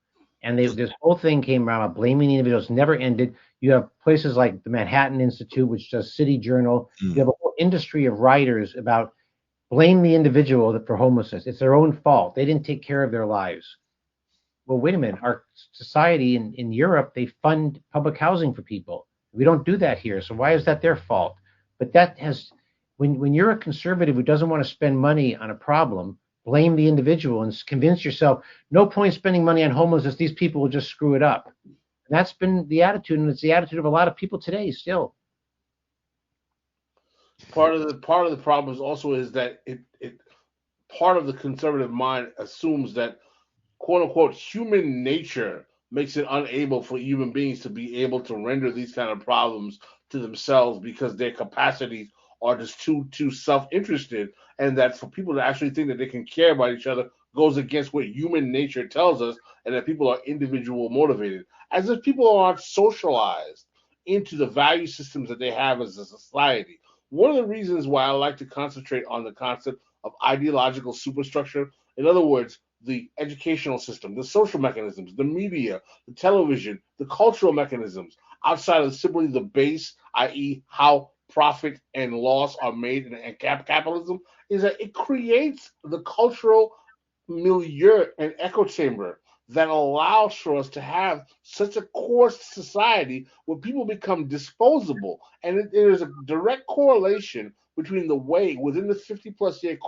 And this whole thing came around, blaming the individuals, never ended. You have places like the Manhattan Institute, which does City Journal. You have a whole industry of writers about blame the individual for homelessness. It's their own fault. They didn't take care of their lives. Well, wait a minute. Our society in Europe, they fund public housing for people. We don't do that here. So why is that their fault? But that has, when you're a conservative who doesn't want to spend money on a problem, blame the individual and convince yourself, no point spending money on homelessness. These people will just screw it up. And that's been the attitude, and it's the attitude of a lot of people today still. Part of the problem is also is that it part of the conservative mind assumes that, quote unquote, human nature makes it unable for human beings to be able to render these kind of problems to themselves because their capacities are just too self-interested, and that for people to actually think that they can care about each other goes against what human nature tells us, and that people are individual motivated, as if people aren't socialized into the value systems that they have as a society. One of the reasons why I like to concentrate on the concept of ideological superstructure, in other words, the educational system, the social mechanisms, the media, the television, the cultural mechanisms, outside of simply the base, i.e. how profit and loss are made in capitalism, is that it creates the cultural milieu and echo chamber that allows for us to have such a coarse society where people become disposable. And there is a direct correlation between the way within the 50-plus year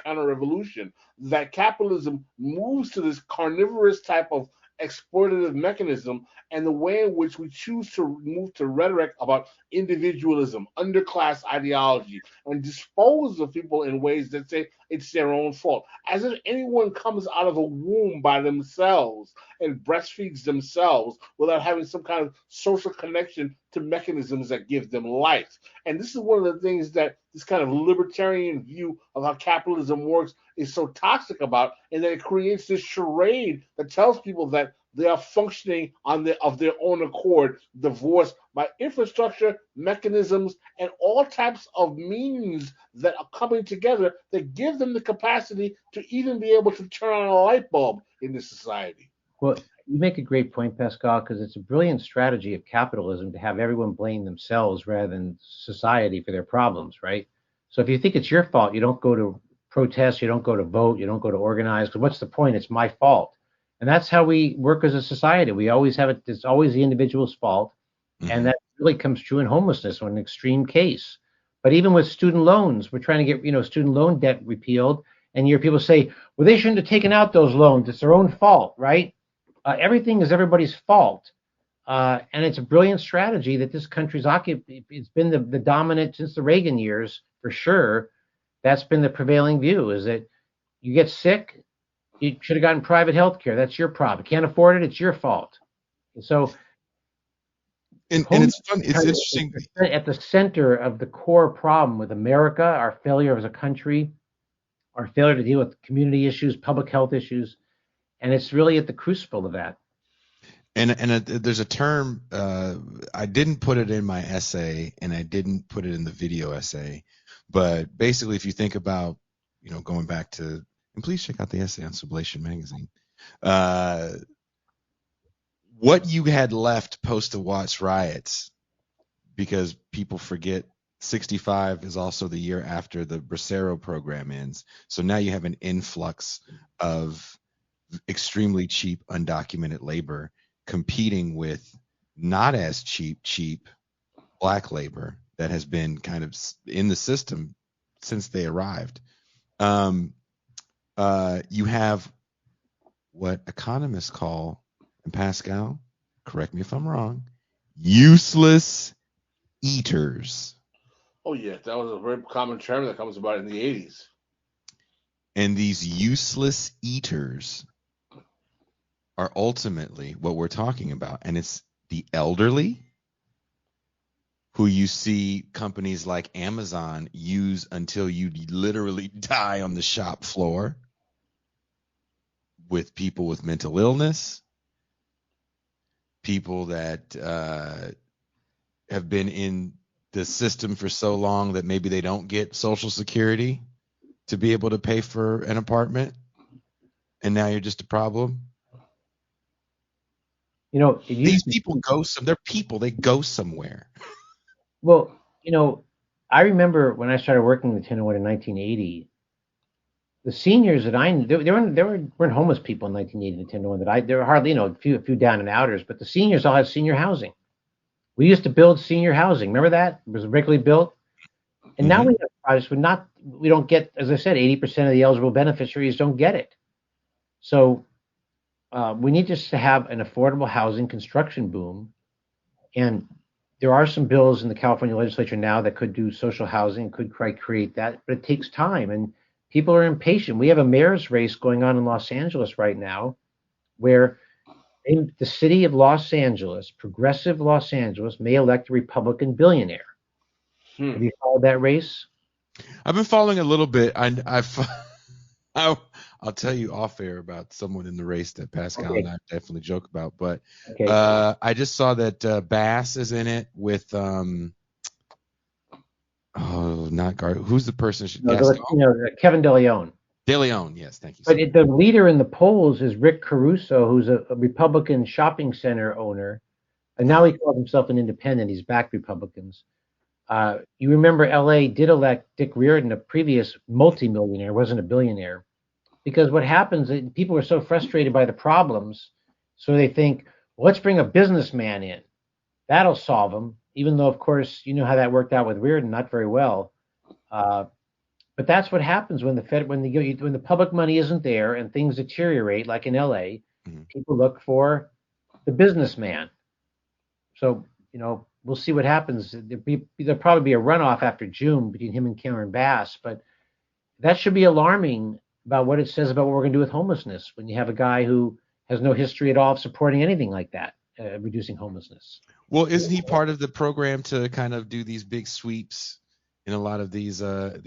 counter-revolution that capitalism moves to this carnivorous type of exploitative mechanism, and the way in which we choose to move to rhetoric about individualism, underclass ideology, and dispose of people in ways that say it's their own fault. As if anyone comes out of a womb by themselves and breastfeeds themselves without having some kind of social connection to mechanisms that give them life. And this is one of the things that this kind of libertarian view of how capitalism works is so toxic about, and that it creates this charade that tells people that they are functioning of their own accord, divorced by infrastructure, mechanisms, and all types of means that are coming together that give them the capacity to even be able to turn on a light bulb in this society. Well, you make a great point, Pascal, because it's a brilliant strategy of capitalism to have everyone blame themselves rather than society for their problems, right? So if you think it's your fault, you don't go to protest, you don't go to vote, you don't go to organize, because what's the point? It's my fault. And that's how we work as a society. We always have it, it's always the individual's fault. And that really comes true in homelessness, or an extreme case. But even with student loans, we're trying to get, student loan debt repealed. And you hear people say, well, they shouldn't have taken out those loans. It's their own fault, right? Everything is everybody's fault. And it's a brilliant strategy that this country's it's been the dominant since the Reagan years, for sure. That's been the prevailing view, is that you get sick, you should have gotten private health care. That's your problem. Can't afford it, it's your fault. And so, and it's fun. It's interesting. At the center of the core problem with America, our failure as a country, our failure to deal with community issues, public health issues, and it's really at the crucible of that. And there's a term, I didn't put it in my essay, and I didn't put it in the video essay, but basically, if you think about, going back to, and please check out the essay on Sublation Magazine, what you had left post the Watts riots, because people forget 65 is also the year after the Bracero program ends. So now you have an influx of extremely cheap undocumented labor competing with not as cheap black labor that has been kind of in the system since they arrived. You have what economists call, and Pascal, correct me if I'm wrong, useless eaters. Oh, yeah, that was a very common term that comes about in the 80s. And these useless eaters are ultimately what we're talking about. And it's the elderly, who you see companies like Amazon use until you literally die on the shop floor, with people with mental illness, people that have been in the system for so long that maybe they don't get Social Security to be able to pay for an apartment, and now you're just a problem. These people they're people, they go somewhere. Well, I remember when I started working in the Tenderloin in 1980, the seniors that I knew, there weren't homeless people in 1980 in the Tenderloin. There were hardly, a few down and outers, but the seniors all had senior housing. We used to build senior housing. Remember that? It was regularly built. And now we have projects, we don't get, as I said, 80% of the eligible beneficiaries don't get it. So we need just to have an affordable housing construction boom. And there are some bills in the California legislature now that could do social housing, could create that, but it takes time, and people are impatient. We have a mayor's race going on in Los Angeles right now, where in the city of Los Angeles, progressive Los Angeles, may elect a Republican billionaire. Have you followed that race? I've been following a little bit. I'll tell you off air about someone in the race that Pascal and I definitely joke about. But I just saw that Bass is in it with not Gar. Who's the person? Kevin DeLeon. DeLeon, yes, thank you. But the leader in the polls is Rick Caruso, who's a Republican shopping center owner, and now he calls himself an independent. He's backed Republicans. You remember L.A. did elect Dick Riordan, a previous multimillionaire, wasn't a billionaire, because what happens is people are so frustrated by the problems, so they think, well, let's bring a businessman in. That'll solve them. Even though, of course, you know how that worked out with Reardon, not very well. But that's what happens when the public money isn't there and things deteriorate, like in LA. Mm-hmm. People look for the businessman. So, we'll see what happens. There'll probably be a runoff after June between him and Cameron Bass, but that should be alarming about what it says about what we're going to do with homelessness when you have a guy who has no history at all of supporting anything like that, reducing homelessness. Well, isn't he part of the program to kind of do these big sweeps in a lot of these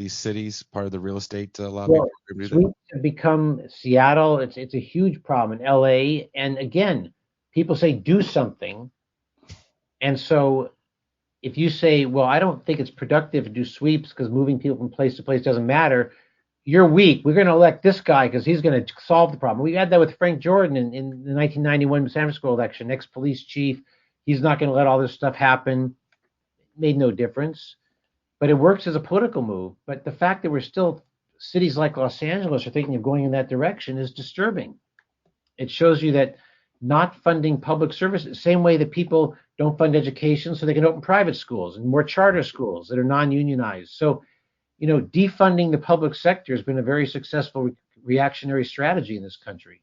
cities? Part of the real estate lobby program. Sweeps have become Seattle. It's a huge problem in LA. And again, people say do something. And so if you say, well, I don't think it's productive to do sweeps because moving people from place to place doesn't matter, you're weak. We're going to elect this guy because he's going to solve the problem. We had that with Frank Jordan in the 1991 San Francisco election, ex-police chief. He's not going to let all this stuff happen. Made no difference. But it works as a political move. But the fact that we're still, cities like Los Angeles are thinking of going in that direction is disturbing. It shows you that not funding public services, same way that people don't fund education so they can open private schools and more charter schools that are non-unionized. So, defunding the public sector has been a very successful reactionary strategy in this country.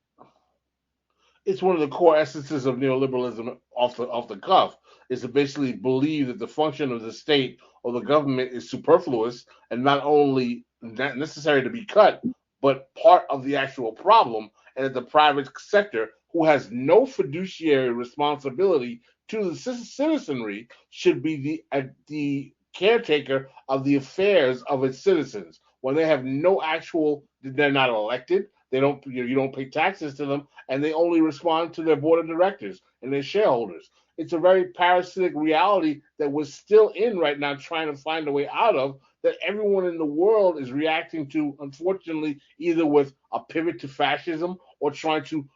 It's one of the core essences of neoliberalism off the cuff, is to basically believe that the function of the state or the government is superfluous and not only not necessary to be cut, but part of the actual problem, and that the private sector, who has no fiduciary responsibility to the citizenry, should be the caretaker of the affairs of its citizens when they have no actual, they're not elected, they don't, you don't pay taxes to them, and they only respond to their board of directors and their shareholders. It's a very parasitic reality that we're still in right now, trying to find a way out of, that everyone in the world is reacting to, unfortunately, either with a pivot to fascism or trying to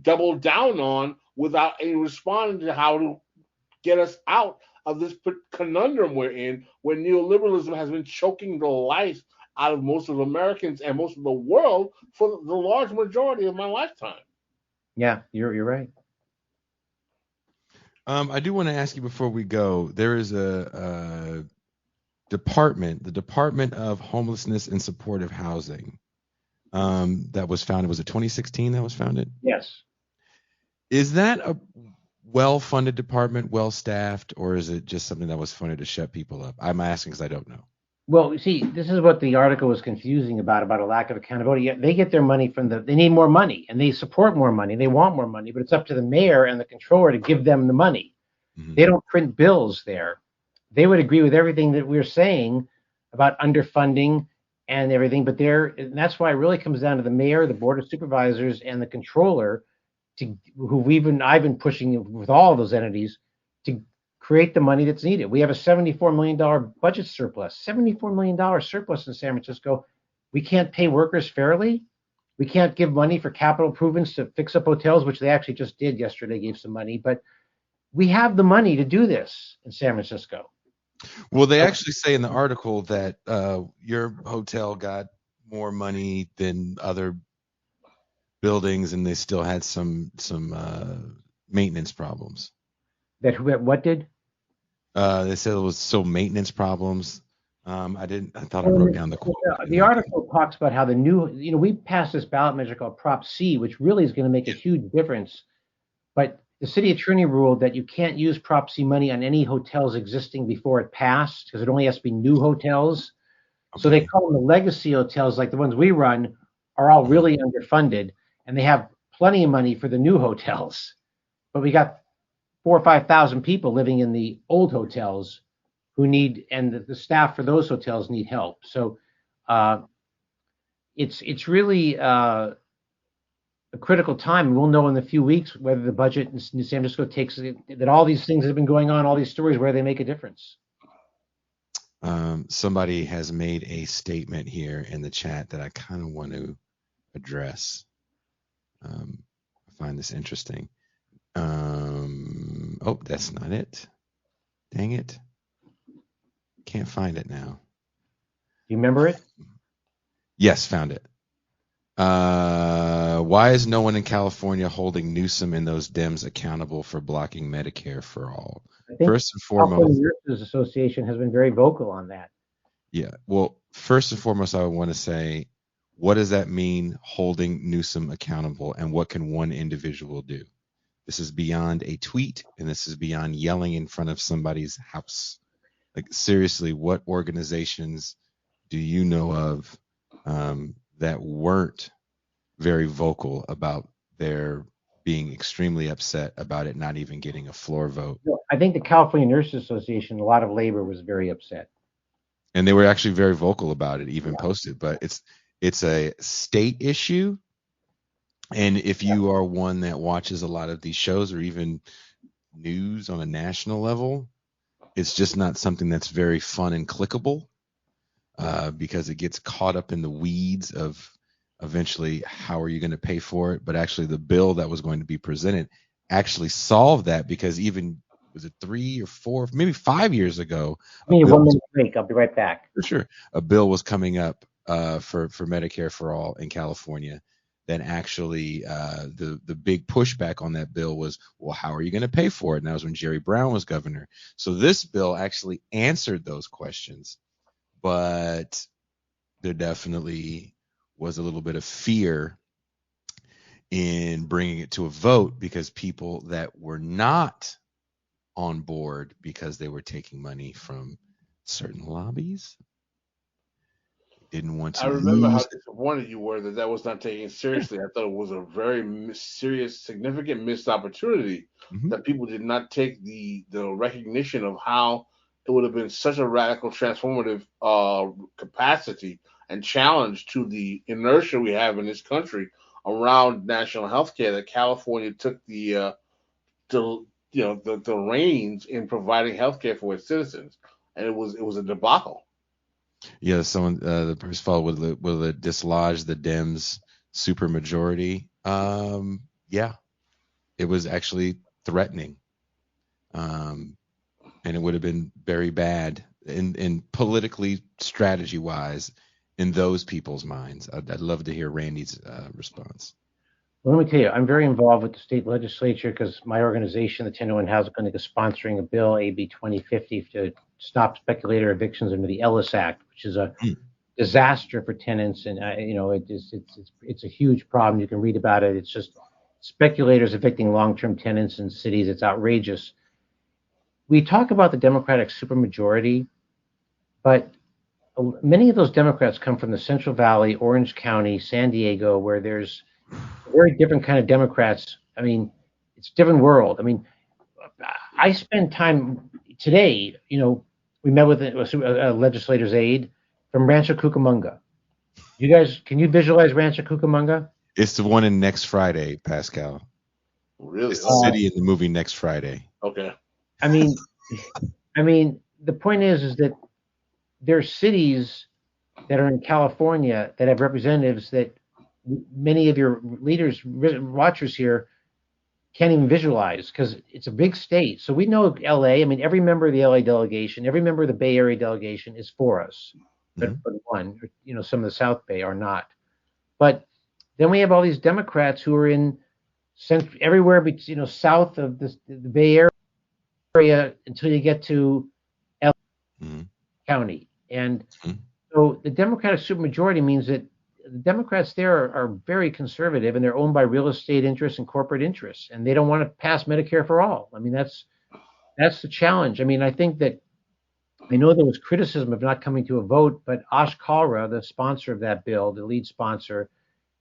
double down on without any responding to how to get us out of this conundrum we're in, where neoliberalism has been choking the life out of most of Americans and most of the world for the large majority of my lifetime. Yeah, you're right. I do want to ask you before we go. There is a department, the Department of Homelessness and Supportive Housing, that was founded. Was it 2016 that was founded? Yes. Is that a well-funded department, well-staffed, or is it just something that was funded to shut people up? I'm asking because I don't know. Well, see, this is what the article was confusing about a lack of accountability. They get their money they need more money, and they support more money. They want more money, but it's up to the mayor and the controller to give them the money. Mm-hmm. They don't print bills there. They would agree with everything that we're saying about underfunding and everything, but and that's why it really comes down to the mayor, the board of supervisors, and the controller, I've been pushing with all of those entities to create the money that's needed. We have a $74 million budget surplus, $74 million surplus in San Francisco. We can't pay workers fairly. We can't give money for capital improvements to fix up hotels, which they actually just did yesterday, gave some money. But we have the money to do this in San Francisco. Well, they actually say in the article that your hotel got more money than other buildings, and they still had some maintenance problems. That what did? They said it was still maintenance problems. I thought I wrote down the quote. The article talks about how the new, we passed this ballot measure called Prop C, which really is going to make a huge difference. But the city attorney ruled that you can't use Prop C money on any hotels existing before it passed, because it only has to be new hotels. Okay. So they call them the legacy hotels, like the ones we run, are all really underfunded, and they have plenty of money for the new hotels. But we got 4,000 or 5,000 people living in the old hotels who need, and the staff for those hotels need help. So it's really a critical time. We'll know in a few weeks whether the budget in San Francisco takes it, that all these things that have been going on, all these stories, where they make a difference. Somebody has made a statement here in the chat that I kind of want to address. I find this interesting. Oh, that's not it. Dang it. Can't find it now. You remember it? Yes, found it. Why is no one in California holding Newsom and those Dems accountable for blocking Medicare for all? I think First and California foremost, Nurses Association has been very vocal on that. yeah. Well, first and foremost, I want to say, what does that mean, holding Newsom accountable, and what can one individual do? This is beyond a tweet, and this is beyond yelling in front of somebody's house. Like, seriously, what organizations do you know of that weren't very vocal about their being extremely upset about it not even getting a floor vote? I think the California Nurses Association, a lot of labor was very upset. And they were actually very vocal about it, even posted. But it's a state issue. And if you are one that watches a lot of these shows or even news on a national level, it's just not something that's very fun and clickable, because it gets caught up in the weeds of eventually how are you going to pay for it. But actually, the bill that was going to be presented actually solved that, because even, was it 3 or 4, maybe 5 years ago, I mean, 1 minute break. I'll be right back. for sure, a bill was coming up for Medicare for all in California. Then actually, the big pushback on that bill was, well, how are you going to pay for it? And that was when Jerry Brown was governor. So this bill actually answered those questions, but there definitely was a little bit of fear in bringing it to a vote, because people that were not on board because they were taking money from certain lobbies didn't want to I remember how lose. disappointed you were that that was not taken seriously. I thought it was a very serious, significant missed opportunity Mhm. that people did not take the recognition of how it would have been such a radical, transformative capacity and challenge to the inertia we have in this country around national health care that California took the the reins in providing health care for its citizens, and it was a debacle. Yeah, someone, the person followed, will it dislodge the Dems supermajority? Yeah, it was actually threatening, and it would have been very bad in politically, strategy wise, in those people's minds. I'd love to hear Randy's response. Well, let me tell you, I'm very involved with the state legislature because my organization, the Tenderloin Housing Clinic, is sponsoring a bill, AB 2050, to stop speculator evictions under the Ellis Act, which is a disaster for tenants. And it's a huge problem. You can read about it. It's just speculators evicting long-term tenants in cities. It's outrageous. We talk about the Democratic supermajority, but many of those Democrats come from the Central Valley, Orange County, San Diego, where there's a very different kind of Democrats. I mean, it's a different world. I mean, I spend time today, we met with a legislator's aide from Rancho Cucamonga. You guys, can you visualize Rancho Cucamonga? It's the one in Next Friday, Pascal. Really? It's the city in the movie Next Friday. Okay. I mean, the point is that there are cities that are in California that have representatives that many of your leaders, watchers here, can't even visualize, because it's a big state. So we know LA. I mean, every member of the LA delegation, every member of the Bay Area delegation is for us, but one, some of the South Bay are not. But then we have all these Democrats who are in everywhere, south of the Bay Area until you get to LA County. And so the Democratic supermajority means that the Democrats there are very conservative, and they're owned by real estate interests and corporate interests, and they don't want to pass Medicare for all. I mean, that's the challenge. I mean, I think that, I know there was criticism of not coming to a vote, but Ash Kalra, the sponsor of that bill, the lead sponsor,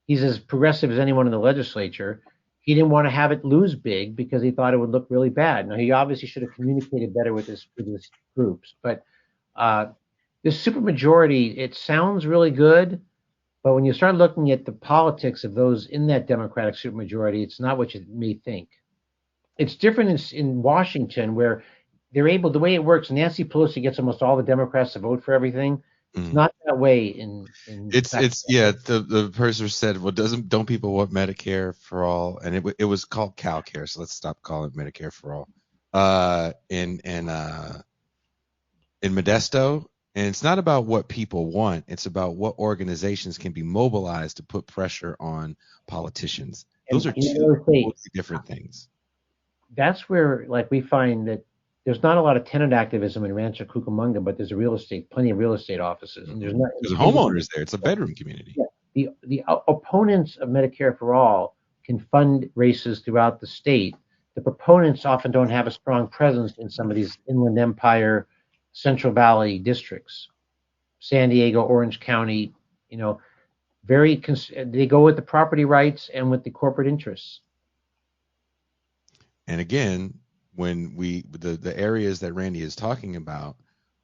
he's as progressive as anyone in the legislature. He didn't want to have it lose big because he thought it would look really bad. Now, he obviously should have communicated better with his groups, but this supermajority, it sounds really good. But when you start looking at the politics of those in that Democratic supermajority, it's not what you may think. It's different in Washington, where they're able, the way it works, Nancy Pelosi gets almost all the Democrats to vote for everything. It's not that way in the person said, well, don't people want Medicare for all? And it was called CalCare, so let's stop calling it Medicare for all. In Modesto And it's not about what people want. It's about what organizations can be mobilized to put pressure on politicians. Those are two totally different things. That's where, like, we find that there's not a lot of tenant activism in Rancho Cucamonga, but there's plenty of real estate offices, and there's homeowners there. It's a bedroom community. Yeah. The opponents of Medicare for All can fund races throughout the state. The proponents often don't have a strong presence in some of these Inland Empire, Central Valley districts, San Diego, Orange County. They go with the property rights and with the corporate interests. And again, when the areas that Randy is talking about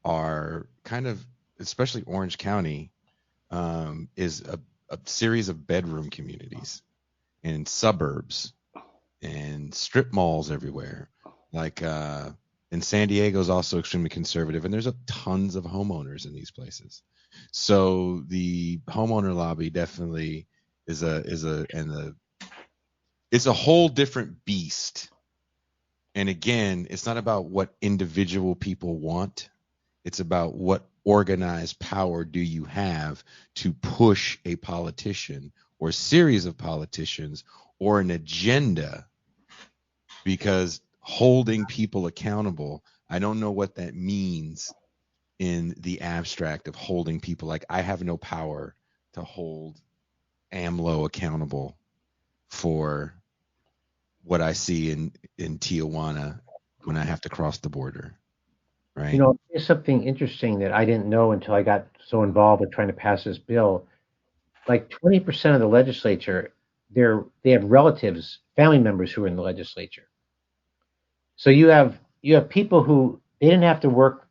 are kind of, especially Orange County, is a series of bedroom communities and suburbs and strip malls everywhere. Like, and San Diego is also extremely conservative, and there's tons of homeowners in these places. So the homeowner lobby definitely it's a whole different beast. And again, it's not about what individual people want. It's about what organized power do you have to push a politician or a series of politicians or an agenda, because holding people accountable, I don't know what that means in the abstract of holding people. Like, I have no power to hold AMLO accountable for what I see in Tijuana when I have to cross the border, right? There's something interesting that I didn't know until I got so involved with trying to pass this bill. Like 20% of the legislature, they have relatives, family members who are in the legislature. So you have people who they didn't have to work.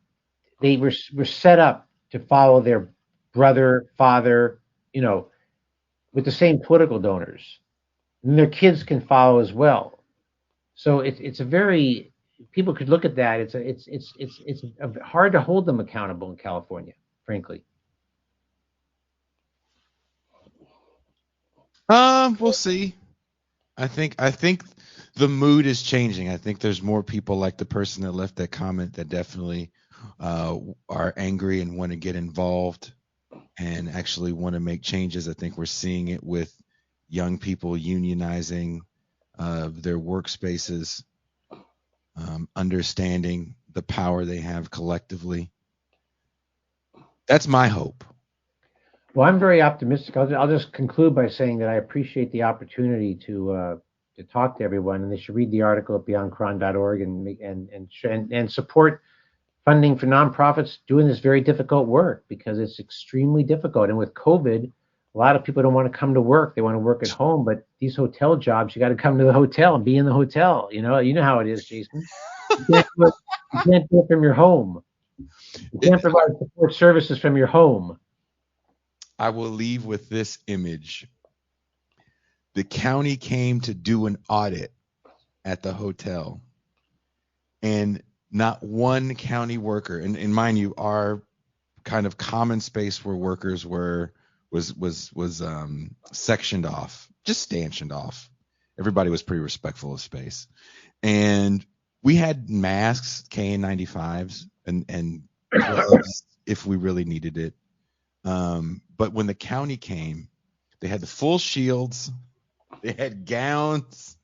They were set up to follow their brother, father, with the same political donors. And their kids can follow as well. So it's a very, people could look at that. It's hard to hold them accountable in California, frankly. We'll see. I think the mood is changing. I think there's more people like the person that left that comment that definitely are angry and want to get involved and actually want to make changes. I think we're seeing it with young people unionizing their workspaces, understanding the power they have collectively. That's my hope. Well, I'm very optimistic. I'll just conclude by saying that I appreciate the opportunity to talk to everyone, and they should read the article at beyondchron.org and support funding for nonprofits doing this very difficult work, because it's extremely difficult. And with COVID, a lot of people don't want to come to work; they want to work at home. But these hotel jobs, you got to come to the hotel and be in the hotel. You know how it is, Jason. You can't do it from your home. You can't provide support services from your home. I will leave with this image. The county came to do an audit at the hotel, and not one county worker, and mind you, our kind of common space where workers was sectioned off, just stationed off. Everybody was pretty respectful of space, and we had masks, KN95s, and gloves if we really needed it. But when the county came, they had the full shields, they had gowns,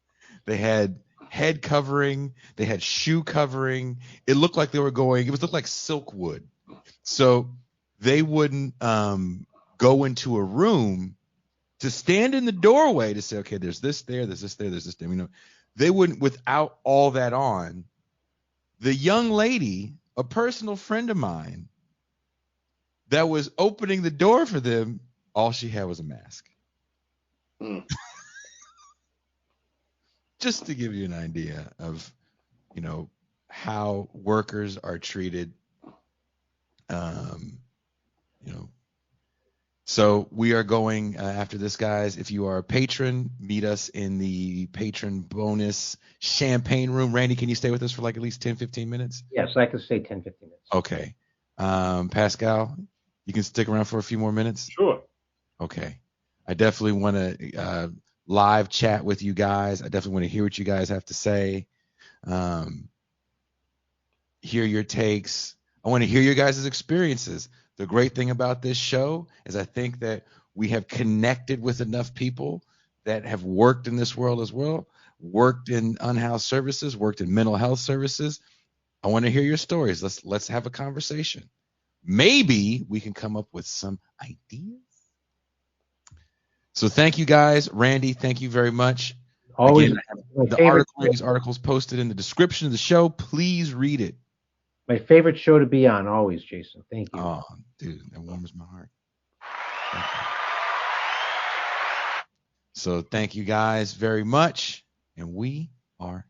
they had head covering, they had shoe covering. It looked like they were going, it looked like silk wood. So they wouldn't go into a room to stand in the doorway to say, okay, there's this there, there's this there, there's this there. They wouldn't, without all that on. The young lady, a personal friend of mine, that was opening the door for them, all she had was a mask. Just to give you an idea of, how workers are treated. So we are going after this, guys. If you are a patron, meet us in the patron bonus champagne room. Randy, can you stay with us for like at least 10, 15 minutes? Yes, I can stay 10, 15 minutes. Okay. Pascal, you can stick around for a few more minutes? Sure. Okay. I definitely want to live chat with you guys. I definitely want to hear what you guys have to say. Hear your takes. I want to hear your guys' experiences. The great thing about this show is I think that we have connected with enough people that have worked in this world as well, worked in unhoused services, worked in mental health services. I want to hear your stories. Let's have a conversation. Maybe we can come up with some ideas. So thank you guys. Randy, thank you very much. Always. Again, Randy's article's posted in the description of the show. Please read it. My favorite show to be on, always, Jason. Thank you. Oh, dude, that warms my heart. Thank you. So thank you guys very much, and we are